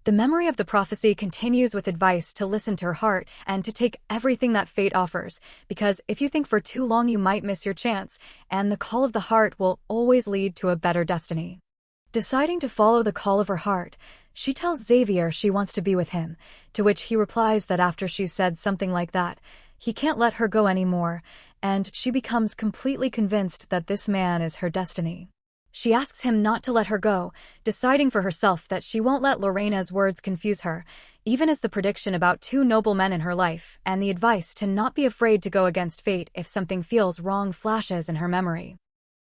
The memory of the prophecy continues with advice to listen to her heart and to take everything that fate offers, because if you think for too long you might miss your chance, and the call of the heart will always lead to a better destiny. Deciding to follow the call of her heart, she tells Xavier she wants to be with him, to which he replies that after she's said something like that, he can't let her go anymore, and she becomes completely convinced that this man is her destiny. She asks him not to let her go, deciding for herself that she won't let Lorena's words confuse her, even as the prediction about two noble men in her life and the advice to not be afraid to go against fate if something feels wrong flashes in her memory.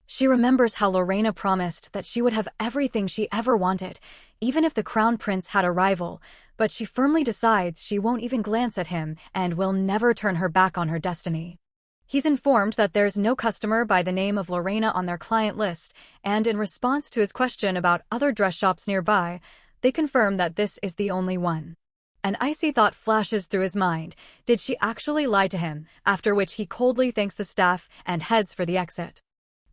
She remembers how Lorena promised that she would have everything she ever wanted, even if the crown prince had a rival, but she firmly decides she won't even glance at him and will never turn her back on her destiny. He's informed that there's no customer by the name of Lorena on their client list, and in response to his question about other dress shops nearby, they confirm that this is the only one. An icy thought flashes through his mind. Did she actually lie to him? After which he coldly thanks the staff and heads for the exit.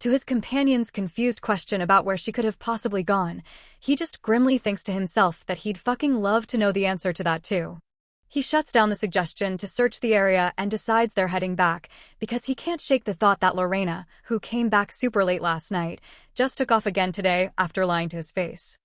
To his companion's confused question about where she could have possibly gone, he just grimly thinks to himself that he'd fucking love to know the answer to that too. He shuts down the suggestion to search the area and decides they're heading back, because he can't shake the thought that Lorena, who came back super late last night, just took off again today after lying to his face.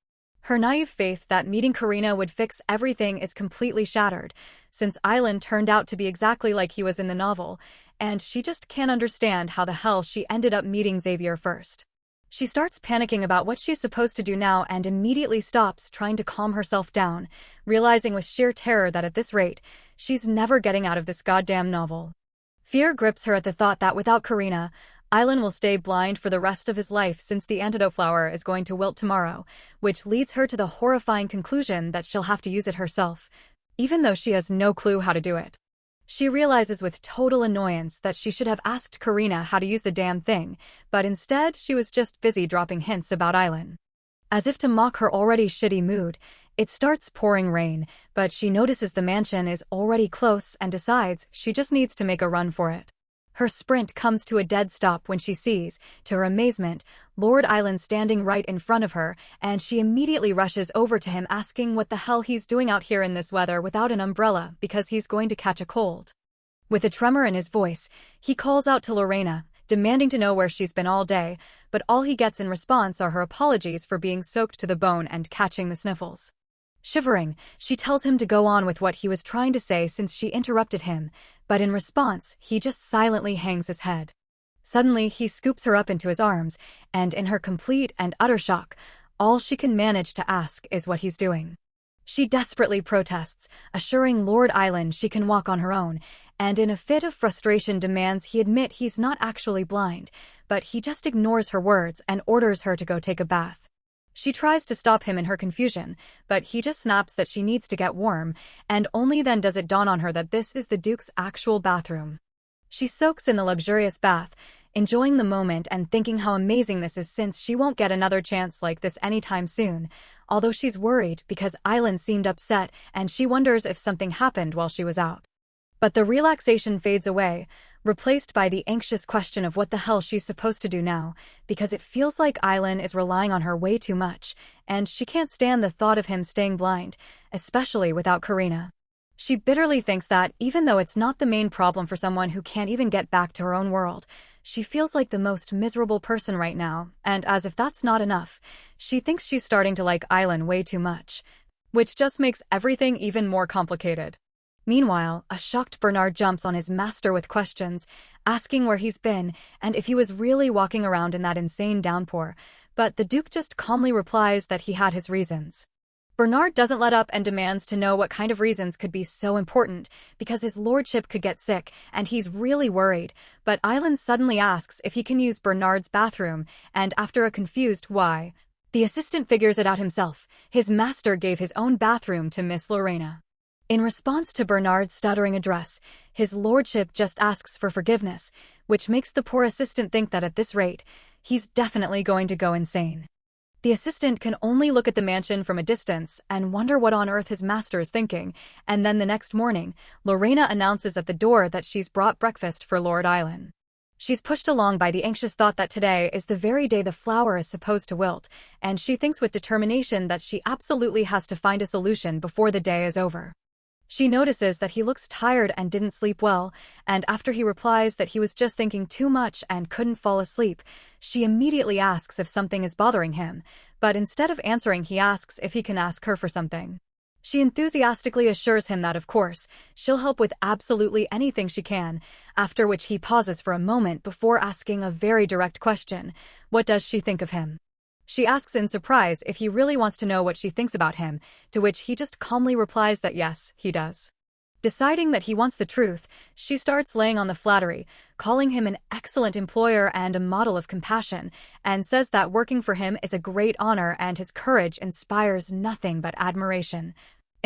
Her naive faith that meeting Karina would fix everything is completely shattered, since Island turned out to be exactly like he was in the novel, and she just can't understand how the hell she ended up meeting Xavier first. She starts panicking about what she's supposed to do now and immediately stops trying to calm herself down, realizing with sheer terror that at this rate, she's never getting out of this goddamn novel. Fear grips her at the thought that without Karina, Island will stay blind for the rest of his life since the antidote flower is going to wilt tomorrow, which leads her to the horrifying conclusion that she'll have to use it herself, even though she has no clue how to do it. She realizes with total annoyance that she should have asked Karina how to use the damn thing, but instead she was just busy dropping hints about Island. As if to mock her already shitty mood, it starts pouring rain, but she notices the mansion is already close and decides she just needs to make a run for it. Her sprint comes to a dead stop when she sees, to her amazement, Lord Island standing right in front of her, and she immediately rushes over to him asking what the hell he's doing out here in this weather without an umbrella because he's going to catch a cold. With a tremor in his voice, he calls out to Lorena, demanding to know where she's been all day, but all he gets in response are her apologies for being soaked to the bone and catching the sniffles. Shivering, she tells him to go on with what he was trying to say since she interrupted him, but in response, he just silently hangs his head. Suddenly, he scoops her up into his arms, and in her complete and utter shock, all she can manage to ask is what he's doing. She desperately protests, assuring Lord Island she can walk on her own, and in a fit of frustration demands he admit he's not actually blind, but he just ignores her words and orders her to go take a bath. She tries to stop him in her confusion, but he just snaps that she needs to get warm, and only then does it dawn on her that this is the Duke's actual bathroom. She soaks in the luxurious bath, enjoying the moment and thinking how amazing this is since she won't get another chance like this anytime soon, although she's worried because Island seemed upset and she wonders if something happened while she was out. But the relaxation fades away, replaced by the anxious question of what the hell she's supposed to do now, because it feels like Island is relying on her way too much, and she can't stand the thought of him staying blind, especially without Karina. She bitterly thinks that, even though it's not the main problem for someone who can't even get back to her own world, she feels like the most miserable person right now, and as if that's not enough, she thinks she's starting to like Island way too much, which just makes everything even more complicated. Meanwhile, a shocked Bernard jumps on his master with questions, asking where he's been and if he was really walking around in that insane downpour, but the Duke just calmly replies that he had his reasons. Bernard doesn't let up and demands to know what kind of reasons could be so important, because his lordship could get sick and he's really worried, but Island suddenly asks if he can use Bernard's bathroom, and after a confused why, the assistant figures it out himself. His master gave his own bathroom to Miss Lorena. In response to Bernard's stuttering address, his lordship just asks for forgiveness, which makes the poor assistant think that at this rate, he's definitely going to go insane. The assistant can only look at the mansion from a distance and wonder what on earth his master is thinking, and then the next morning, Lorena announces at the door that she's brought breakfast for Lord Island. She's pushed along by the anxious thought that today is the very day the flower is supposed to wilt, and she thinks with determination that she absolutely has to find a solution before the day is over. She notices that he looks tired and didn't sleep well, and after he replies that he was just thinking too much and couldn't fall asleep, she immediately asks if something is bothering him, but instead of answering he asks if he can ask her for something. She enthusiastically assures him that of course, she'll help with absolutely anything she can, after which he pauses for a moment before asking a very direct question: what does she think of him? She asks in surprise if he really wants to know what she thinks about him, to which he just calmly replies that yes, he does. Deciding that he wants the truth, she starts laying on the flattery, calling him an excellent employer and a model of compassion, and says that working for him is a great honor and his courage inspires nothing but admiration,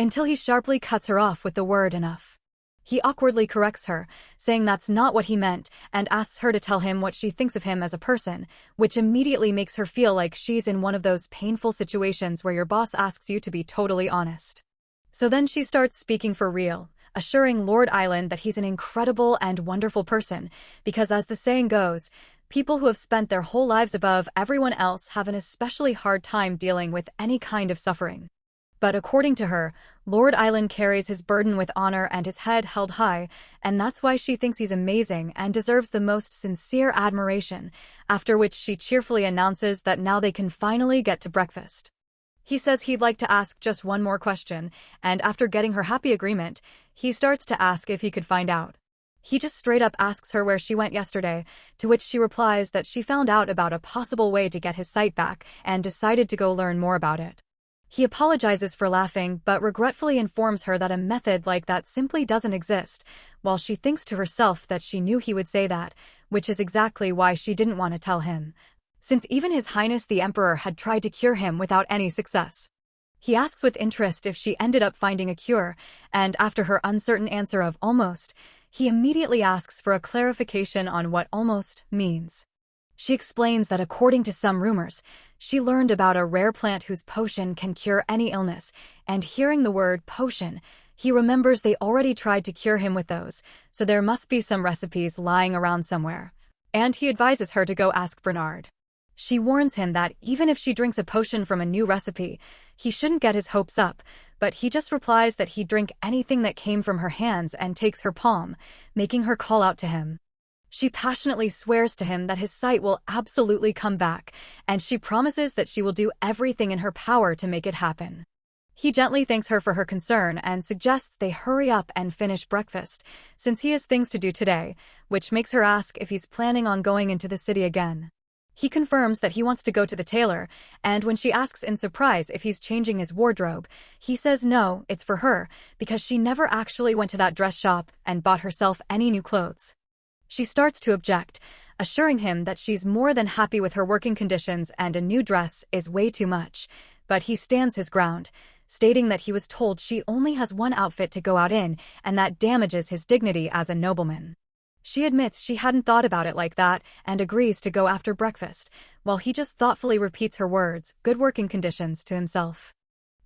until he sharply cuts her off with the word enough. He awkwardly corrects her, saying that's not what he meant, and asks her to tell him what she thinks of him as a person, which immediately makes her feel like she's in one of those painful situations where your boss asks you to be totally honest. So then she starts speaking for real, assuring Lord Island that he's an incredible and wonderful person, because as the saying goes, people who have spent their whole lives above everyone else have an especially hard time dealing with any kind of suffering. But according to her, Lord Island carries his burden with honor and his head held high, and that's why she thinks he's amazing and deserves the most sincere admiration, after which she cheerfully announces that now they can finally get to breakfast. He says he'd like to ask just one more question, and after getting her happy agreement, he starts to ask if he could find out. He just straight up asks her where she went yesterday, to which she replies that she found out about a possible way to get his sight back and decided to go learn more about it. He apologizes for laughing but regretfully informs her that a method like that simply doesn't exist, while she thinks to herself that she knew he would say that, which is exactly why she didn't want to tell him, since even His Highness the Emperor had tried to cure him without any success. He asks with interest if she ended up finding a cure, and after her uncertain answer of almost, he immediately asks for a clarification on what almost means. She explains that according to some rumors, she learned about a rare plant whose potion can cure any illness, and hearing the word potion, he remembers they already tried to cure him with those, so there must be some recipes lying around somewhere. And he advises her to go ask Bernard. She warns him that even if she drinks a potion from a new recipe, he shouldn't get his hopes up, but he just replies that he'd drink anything that came from her hands and takes her palm, making her call out to him. She passionately swears to him that his sight will absolutely come back, and she promises that she will do everything in her power to make it happen. He gently thanks her for her concern and suggests they hurry up and finish breakfast, since he has things to do today, which makes her ask if he's planning on going into the city again. He confirms that he wants to go to the tailor, and when she asks in surprise if he's changing his wardrobe, he says no, it's for her, because she never actually went to that dress shop and bought herself any new clothes. She starts to object, assuring him that she's more than happy with her working conditions and a new dress is way too much, but he stands his ground, stating that he was told she only has one outfit to go out in and that damages his dignity as a nobleman. She admits she hadn't thought about it like that and agrees to go after breakfast, while he just thoughtfully repeats her words, good working conditions, to himself.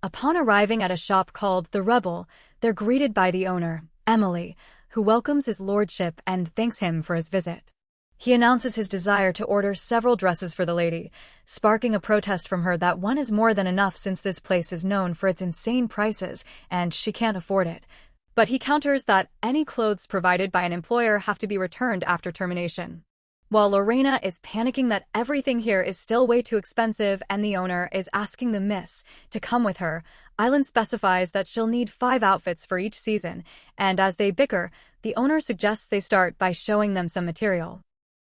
Upon arriving at a shop called The Rebel, they're greeted by the owner, Emily, who welcomes his lordship and thanks him for his visit. He announces his desire to order several dresses for the lady, sparking a protest from her that one is more than enough since this place is known for its insane prices and she can't afford it. But he counters that any clothes provided by an employer have to be returned after termination. While Lorena is panicking that everything here is still way too expensive and the owner is asking the miss to come with her, Island specifies that she'll need 5 outfits for each season, and as they bicker, the owner suggests they start by showing them some material.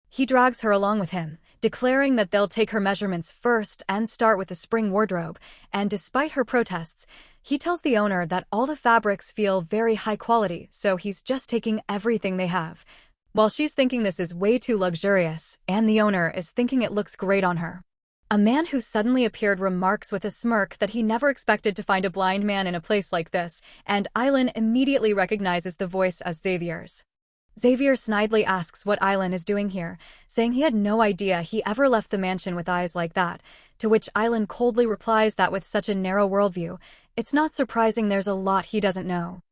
He drags her along with him, declaring that they'll take her measurements first and start with the spring wardrobe, and despite her protests, he tells the owner that all the fabrics feel very high quality, so he's just taking everything they have. While she's thinking this is way too luxurious, and the owner is thinking it looks great on her. A man who suddenly appeared remarks with a smirk that he never expected to find a blind man in a place like this, and Island immediately recognizes the voice as Xavier's. Xavier snidely asks what Island is doing here, saying he had no idea he ever left the mansion with eyes like that, to which Island coldly replies that with such a narrow worldview, it's not surprising there's a lot he doesn't know.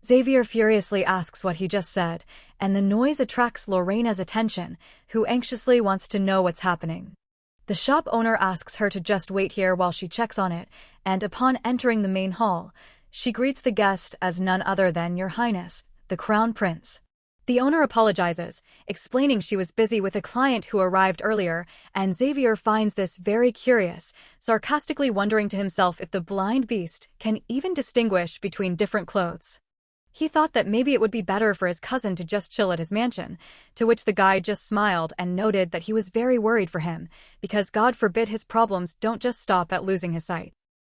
Xavier furiously asks what he just said, and the noise attracts Lorena's attention, who anxiously wants to know what's happening. The shop owner asks her to just wait here while she checks on it, and upon entering the main hall, she greets the guest as none other than Your Highness, the Crown Prince. The owner apologizes, explaining she was busy with a client who arrived earlier, and Xavier finds this very curious, sarcastically wondering to himself if the blind beast can even distinguish between different clothes. He thought that maybe it would be better for his cousin to just chill at his mansion, to which the guy just smiled and noted that he was very worried for him, because God forbid his problems don't just stop at losing his sight.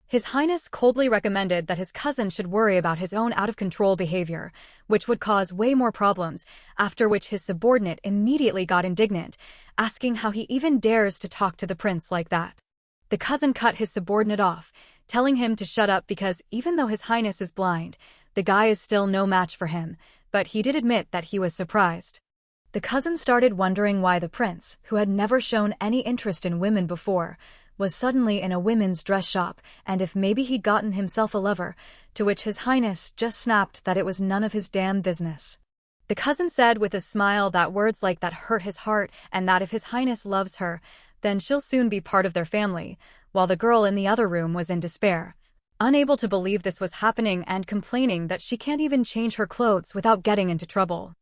His Highness coldly recommended that his cousin should worry about his own out-of-control behavior, which would cause way more problems, after which his subordinate immediately got indignant, asking how he even dares to talk to the prince like that. The cousin cut his subordinate off, telling him to shut up because even though his Highness is blind, the guy is still no match for him, but he did admit that he was surprised. The cousin started wondering why the prince, who had never shown any interest in women before, was suddenly in a women's dress shop, and if maybe he'd gotten himself a lover, to which his Highness just snapped that it was none of his damn business. The cousin said with a smile that words like that hurt his heart and that if his Highness loves her, then she'll soon be part of their family, while the girl in the other room was in despair, unable to believe this was happening and complaining that she can't even change her clothes without getting into trouble.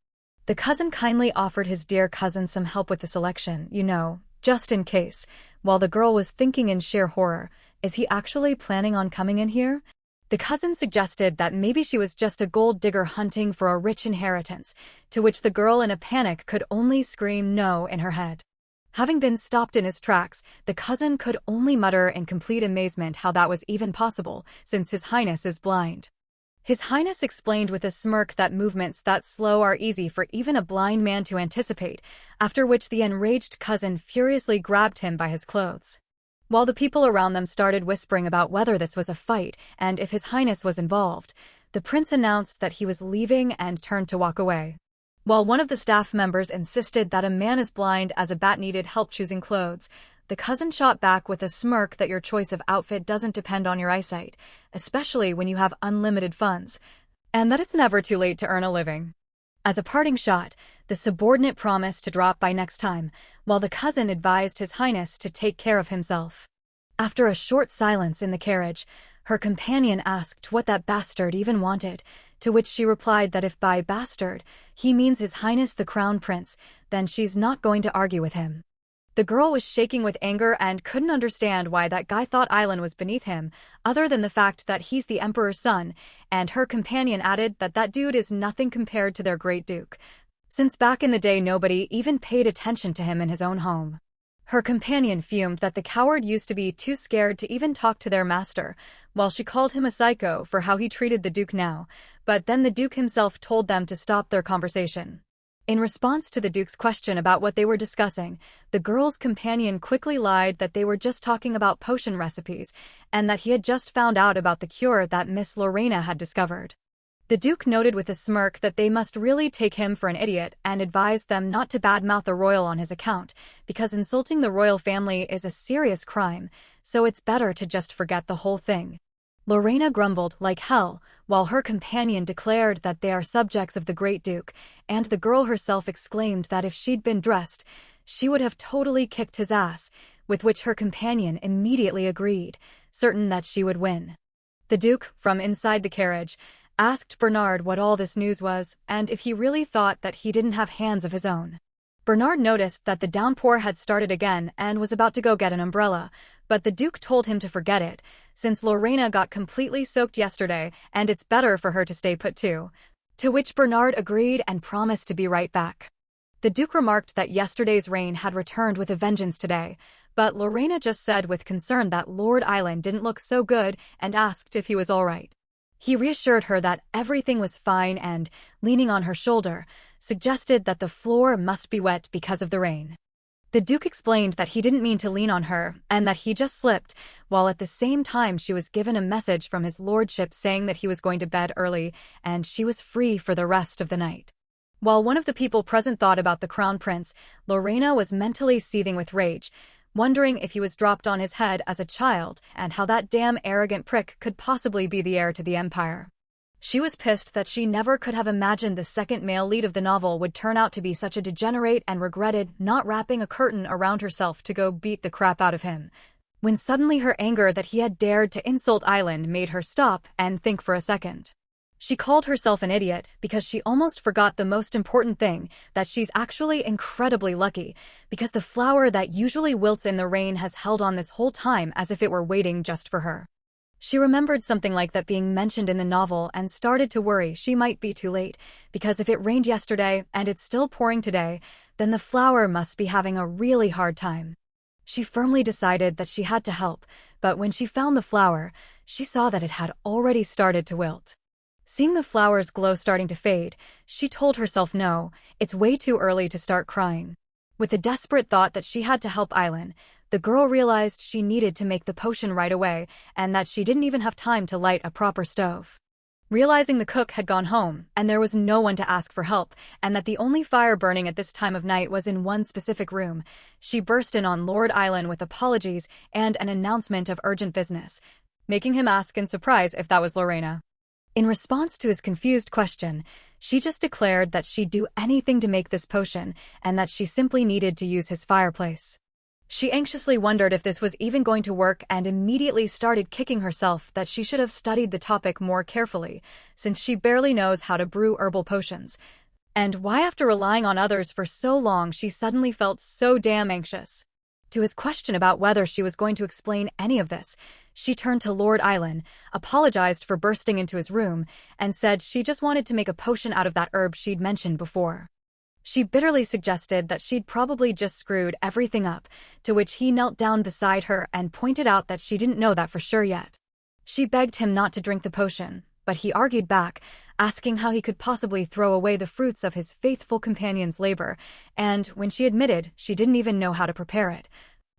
The cousin kindly offered his dear cousin some help with the selection, just in case, while the girl was thinking in sheer horror, is he actually planning on coming in here? The cousin suggested that maybe she was just a gold digger hunting for a rich inheritance, to which the girl in a panic could only scream no in her head. Having been stopped in his tracks, the cousin could only mutter in complete amazement how that was even possible, since his Highness is blind. His Highness explained with a smirk that movements that slow are easy for even a blind man to anticipate, after which the enraged cousin furiously grabbed him by his clothes. While the people around them started whispering about whether this was a fight and if his Highness was involved, the prince announced that he was leaving and turned to walk away. While one of the staff members insisted that a man as blind as a bat needed help choosing clothes, the cousin shot back with a smirk that your choice of outfit doesn't depend on your eyesight, especially when you have unlimited funds, and that it's never too late to earn a living. As a parting shot, the subordinate promised to drop by next time, while the cousin advised his Highness to take care of himself. After a short silence in the carriage, her companion asked what that bastard even wanted, to which she replied that if by bastard he means his Highness the Crown Prince, then she's not going to argue with him. The girl was shaking with anger and couldn't understand why that guy thought Island was beneath him, other than the fact that he's the Emperor's son, and her companion added that that dude is nothing compared to their great duke, since back in the day nobody even paid attention to him in his own home. Her companion fumed that the coward used to be too scared to even talk to their master, while she called him a psycho for how he treated the Duke now, but then the Duke himself told them to stop their conversation. In response to the Duke's question about what they were discussing, the girl's companion quickly lied that they were just talking about potion recipes, and that he had just found out about the cure that Miss Lorena had discovered. The Duke noted with a smirk that they must really take him for an idiot and advised them not to badmouth the royal on his account, because insulting the royal family is a serious crime, so it's better to just forget the whole thing. Lorena grumbled like hell, while her companion declared that they are subjects of the great Duke, and the girl herself exclaimed that if she'd been dressed, she would have totally kicked his ass, with which her companion immediately agreed, certain that she would win. The Duke, from inside the carriage, asked Bernard what all this news was, and if he really thought that he didn't have hands of his own. Bernard noticed that the downpour had started again and was about to go get an umbrella, but the Duke told him to forget it, since Lorena got completely soaked yesterday and it's better for her to stay put too. To which Bernard agreed and promised to be right back. The Duke remarked that yesterday's rain had returned with a vengeance today, but Lorena just said with concern that Lord Island didn't look so good and asked if he was all right. He reassured her that everything was fine and, leaning on her shoulder, suggested that the floor must be wet because of the rain. The Duke explained that he didn't mean to lean on her and that he just slipped, while at the same time she was given a message from his lordship saying that he was going to bed early and she was free for the rest of the night. While one of the people present thought about the Crown Prince, Lorena was mentally seething with rage, wondering if he was dropped on his head as a child and how that damn arrogant prick could possibly be the heir to the empire. She was pissed that she never could have imagined the second male lead of the novel would turn out to be such a degenerate and regretted not wrapping a curtain around herself to go beat the crap out of him, when suddenly her anger that he had dared to insult Island made her stop and think for a second. She called herself an idiot because she almost forgot the most important thing, that she's actually incredibly lucky, because the flower that usually wilts in the rain has held on this whole time as if it were waiting just for her. She remembered something like that being mentioned in the novel and started to worry she might be too late, because if it rained yesterday and it's still pouring today, then the flower must be having a really hard time. She firmly decided that she had to help, but when she found the flower, she saw that it had already started to wilt. Seeing the flower's glow starting to fade, she told herself no, it's way too early to start crying. With the desperate thought that she had to help Aileen, the girl realized she needed to make the potion right away and that she didn't even have time to light a proper stove. Realizing the cook had gone home and there was no one to ask for help and that the only fire burning at this time of night was in one specific room, she burst in on Lord Aileen with apologies and an announcement of urgent business, making him ask in surprise if that was Raeliana. In response to his confused question, she just declared that she'd do anything to make this potion and that she simply needed to use his fireplace. She anxiously wondered if this was even going to work and immediately started kicking herself that she should have studied the topic more carefully, since she barely knows how to brew herbal potions, and why after relying on others for so long she suddenly felt so damn anxious. To his question about whether she was going to explain any of this, she turned to Lord Aileen, apologized for bursting into his room, and said she just wanted to make a potion out of that herb she'd mentioned before. She bitterly suggested that she'd probably just screwed everything up, to which he knelt down beside her and pointed out that she didn't know that for sure yet. She begged him not to drink the potion, but he argued back, asking how he could possibly throw away the fruits of his faithful companion's labor, and when she admitted she didn't even know how to prepare it,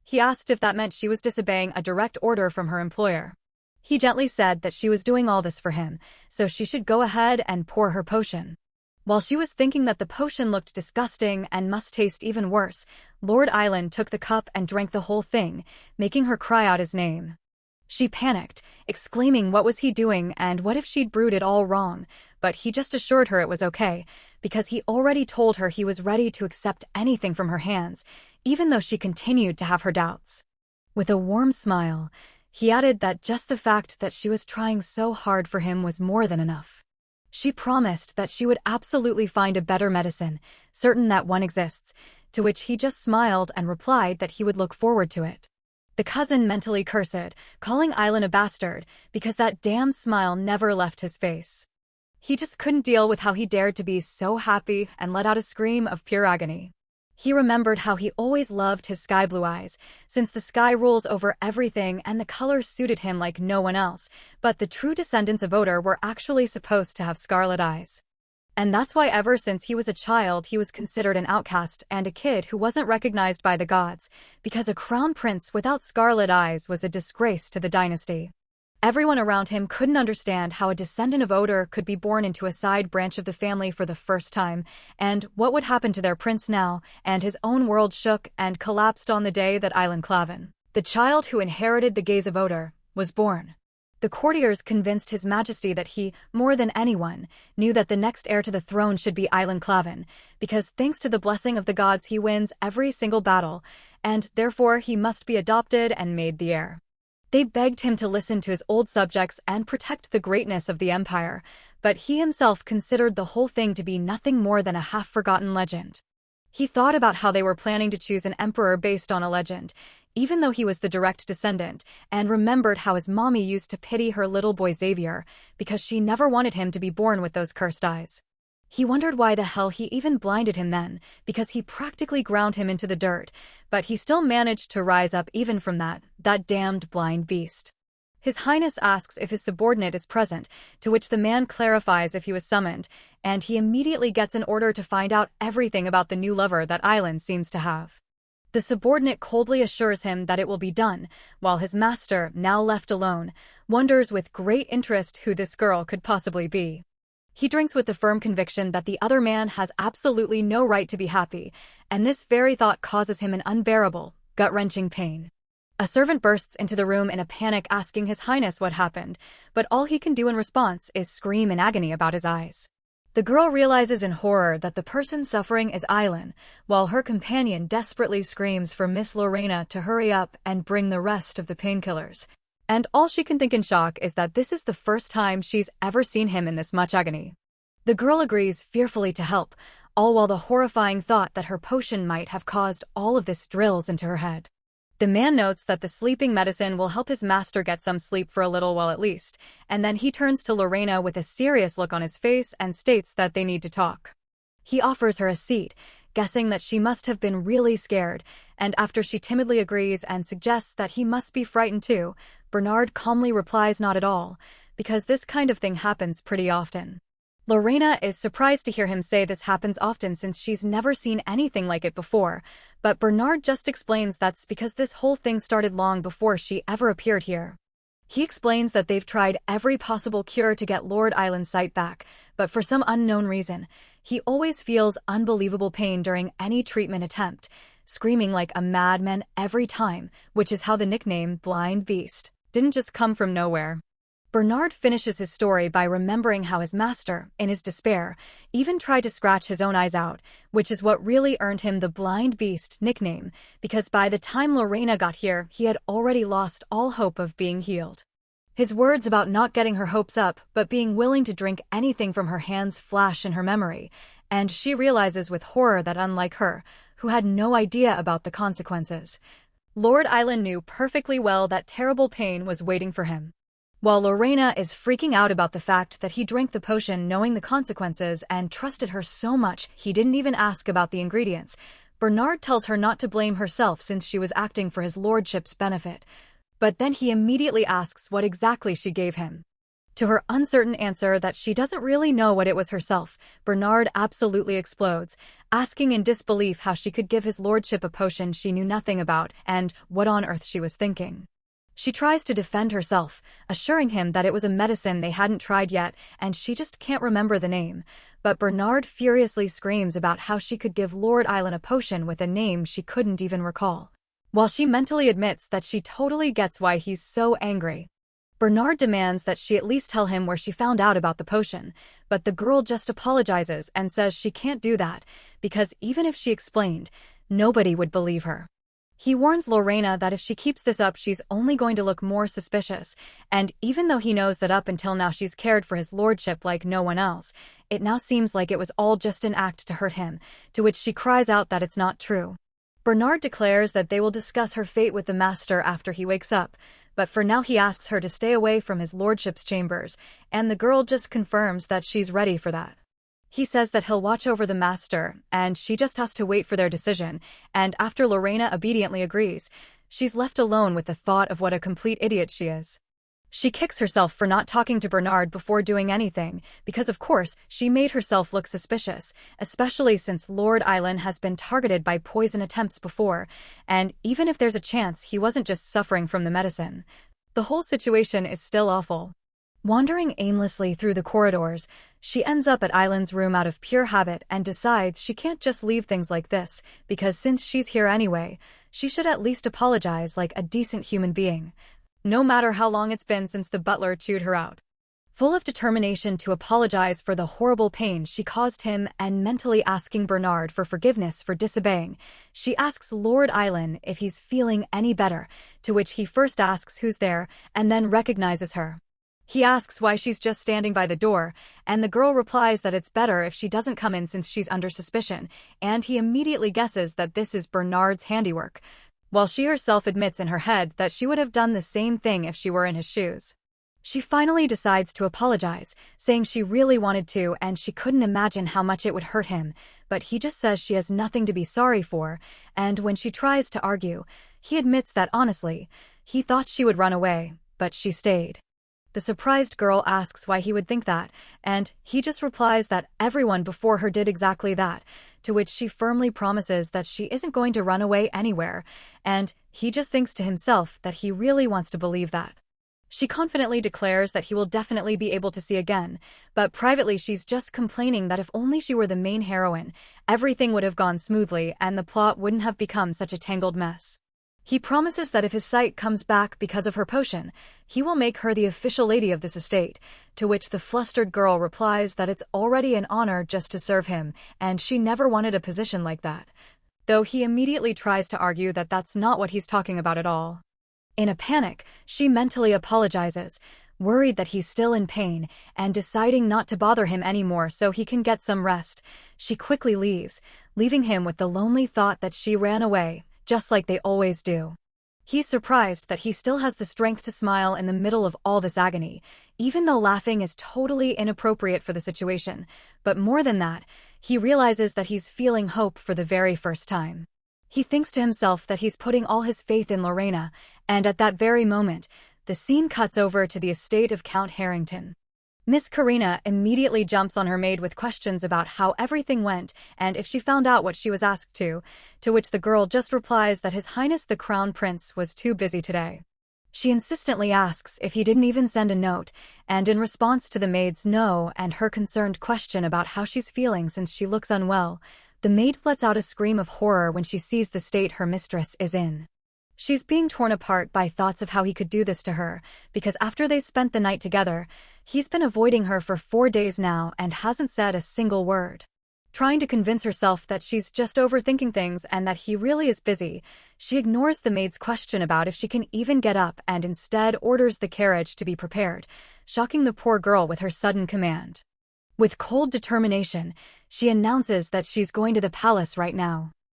he asked if that meant she was disobeying a direct order from her employer. He gently said that she was doing all this for him, so she should go ahead and pour her potion. While she was thinking that the potion looked disgusting and must taste even worse, Lord Aileen took the cup and drank the whole thing, making her cry out his name. She panicked, exclaiming what was he doing and what if she'd brewed it all wrong, but he just assured her it was okay, because he already told her he was ready to accept anything from her hands, even though she continued to have her doubts. With a warm smile, he added that just the fact that she was trying so hard for him was more than enough. She promised that she would absolutely find a better medicine, certain that one exists, to which he just smiled and replied that he would look forward to it. The cousin mentally cursed, calling Aileen a bastard, because that damn smile never left his face. He just couldn't deal with how he dared to be so happy and let out a scream of pure agony. He remembered how he always loved his sky blue eyes, since the sky rules over everything and the color suited him like no one else, but the true descendants of Odor were actually supposed to have scarlet eyes. And that's why ever since he was a child he was considered an outcast and a kid who wasn't recognized by the gods, because a crown prince without scarlet eyes was a disgrace to the dynasty. Everyone around him couldn't understand how a descendant of Odor could be born into a side branch of the family for the first time, and what would happen to their prince now, and his own world shook and collapsed on the day that Aileen Clavin, the child who inherited the gaze of Odor, was born. The courtiers convinced His Majesty that he, more than anyone, knew that the next heir to the throne should be Aileen Clavin, because thanks to the blessing of the gods he wins every single battle, and therefore he must be adopted and made the heir. They begged him to listen to his old subjects and protect the greatness of the empire, but he himself considered the whole thing to be nothing more than a half-forgotten legend. He thought about how they were planning to choose an emperor based on a legend, even though he was the direct descendant, and remembered how his mommy used to pity her little boy Xavier, because she never wanted him to be born with those cursed eyes. He wondered why the hell he even blinded him then, because he practically ground him into the dirt, but he still managed to rise up even from that damned blind beast. His Highness asks if his subordinate is present, to which the man clarifies if he was summoned, and he immediately gets an order to find out everything about the new lover that Aileen seems to have. The subordinate coldly assures him that it will be done, while his master, now left alone, wonders with great interest who this girl could possibly be. He drinks with the firm conviction that the other man has absolutely no right to be happy, and this very thought causes him an unbearable, gut-wrenching pain. A servant bursts into the room in a panic asking His Highness what happened, but all he can do in response is scream in agony about his eyes. The girl realizes in horror that the person suffering is Aileen, while her companion desperately screams for Miss Raeliana to hurry up and bring the rest of the painkillers. And all she can think in shock is that this is the first time she's ever seen him in this much agony. The girl agrees fearfully to help, all while the horrifying thought that her potion might have caused all of this drills into her head. The man notes that the sleeping medicine will help his master get some sleep for a little while at least, and then he turns to Lorena with a serious look on his face and states that they need to talk. He offers her a seat, guessing that she must have been really scared, and after she timidly agrees and suggests that he must be frightened too, Bernard calmly replies not at all, because this kind of thing happens pretty often. Lorena is surprised to hear him say this happens often since she's never seen anything like it before, but Bernard just explains that's because this whole thing started long before she ever appeared here. He explains that they've tried every possible cure to get Lord Island's sight back, but for some unknown reason, he always feels unbelievable pain during any treatment attempt, screaming like a madman every time, which is how the nickname Blind Beast didn't just come from nowhere. Bernard finishes his story by remembering how his master, in his despair, even tried to scratch his own eyes out, which is what really earned him the Blind Beast nickname, because by the time Lorena got here, he had already lost all hope of being healed. His words about not getting her hopes up but being willing to drink anything from her hands flash in her memory, and she realizes with horror that unlike her, who had no idea about the consequences, Lord Island knew perfectly well that terrible pain was waiting for him. While Lorena is freaking out about the fact that he drank the potion knowing the consequences and trusted her so much he didn't even ask about the ingredients, Bernard tells her not to blame herself since she was acting for his lordship's benefit. But then he immediately asks what exactly she gave him. To her uncertain answer that she doesn't really know what it was herself, Bernard absolutely explodes, asking in disbelief how she could give his lordship a potion she knew nothing about and what on earth she was thinking. She tries to defend herself, assuring him that it was a medicine they hadn't tried yet and she just can't remember the name, but Bernard furiously screams about how she could give Lord Island a potion with a name she couldn't even recall, while she mentally admits that she totally gets why he's so angry. Bernard demands that she at least tell him where she found out about the potion, but the girl just apologizes and says she can't do that, because even if she explained, nobody would believe her. He warns Lorena that if she keeps this up she's only going to look more suspicious, and even though he knows that up until now she's cared for his lordship like no one else, it now seems like it was all just an act to hurt him, to which she cries out that it's not true. Bernard declares that they will discuss her fate with the master after he wakes up, but for now he asks her to stay away from his lordship's chambers, and the girl just confirms that she's ready for that. He says that he'll watch over the master, and she just has to wait for their decision, and after Lorena obediently agrees, she's left alone with the thought of what a complete idiot she is. She kicks herself for not talking to Bernard before doing anything, because of course she made herself look suspicious, especially since Lord Island has been targeted by poison attempts before, and even if there's a chance he wasn't just suffering from the medicine, the whole situation is still awful. Wandering aimlessly through the corridors, she ends up at Island's room out of pure habit and decides she can't just leave things like this, because since she's here anyway, she should at least apologize like a decent human being, no matter how long it's been since the butler chewed her out. Full of determination to apologize for the horrible pain she caused him and mentally asking Bernard for forgiveness for disobeying, she asks Lord Island if he's feeling any better, to which he first asks who's there and then recognizes her. He asks why she's just standing by the door, and the girl replies that it's better if she doesn't come in since she's under suspicion, and he immediately guesses that this is Bernard's handiwork, while she herself admits in her head that she would have done the same thing if she were in his shoes. She finally decides to apologize, saying she really wanted to and she couldn't imagine how much it would hurt him, but he just says she has nothing to be sorry for, and when she tries to argue, he admits that honestly, he thought she would run away, but she stayed. The surprised girl asks why he would think that, and he just replies that everyone before her did exactly that, to which she firmly promises that she isn't going to run away anywhere, and he just thinks to himself that he really wants to believe that. She confidently declares that he will definitely be able to see again, but privately she's just complaining that if only she were the main heroine, everything would have gone smoothly and the plot wouldn't have become such a tangled mess. He promises that if his sight comes back because of her potion, he will make her the official lady of this estate, to which the flustered girl replies that it's already an honor just to serve him, and she never wanted a position like that, though he immediately tries to argue that that's not what he's talking about at all. In a panic, she mentally apologizes, worried that he's still in pain, and deciding not to bother him anymore so he can get some rest, she quickly leaves, leaving him with the lonely thought that she ran away, just like they always do. He's surprised that he still has the strength to smile in the middle of all this agony, even though laughing is totally inappropriate for the situation. But more than that, he realizes that he's feeling hope for the very first time. He thinks to himself that he's putting all his faith in Lorena, and at that very moment, the scene cuts over to the estate of Count Harrington. Miss Karina immediately jumps on her maid with questions about how everything went and if she found out what she was asked to which the girl just replies that His Highness the Crown Prince was too busy today. She insistently asks if he didn't even send a note, and in response to the maid's no and her concerned question about how she's feeling since she looks unwell, the maid lets out a scream of horror when she sees the state her mistress is in. She's being torn apart by thoughts of how he could do this to her, because after they spent the night together, he's been avoiding her for 4 days now and hasn't said a single word. Trying to convince herself that she's just overthinking things and that he really is busy, she ignores the maid's question about if she can even get up and instead orders the carriage to be prepared, shocking the poor girl with her sudden command. With cold determination, she announces that she's going to the palace right now.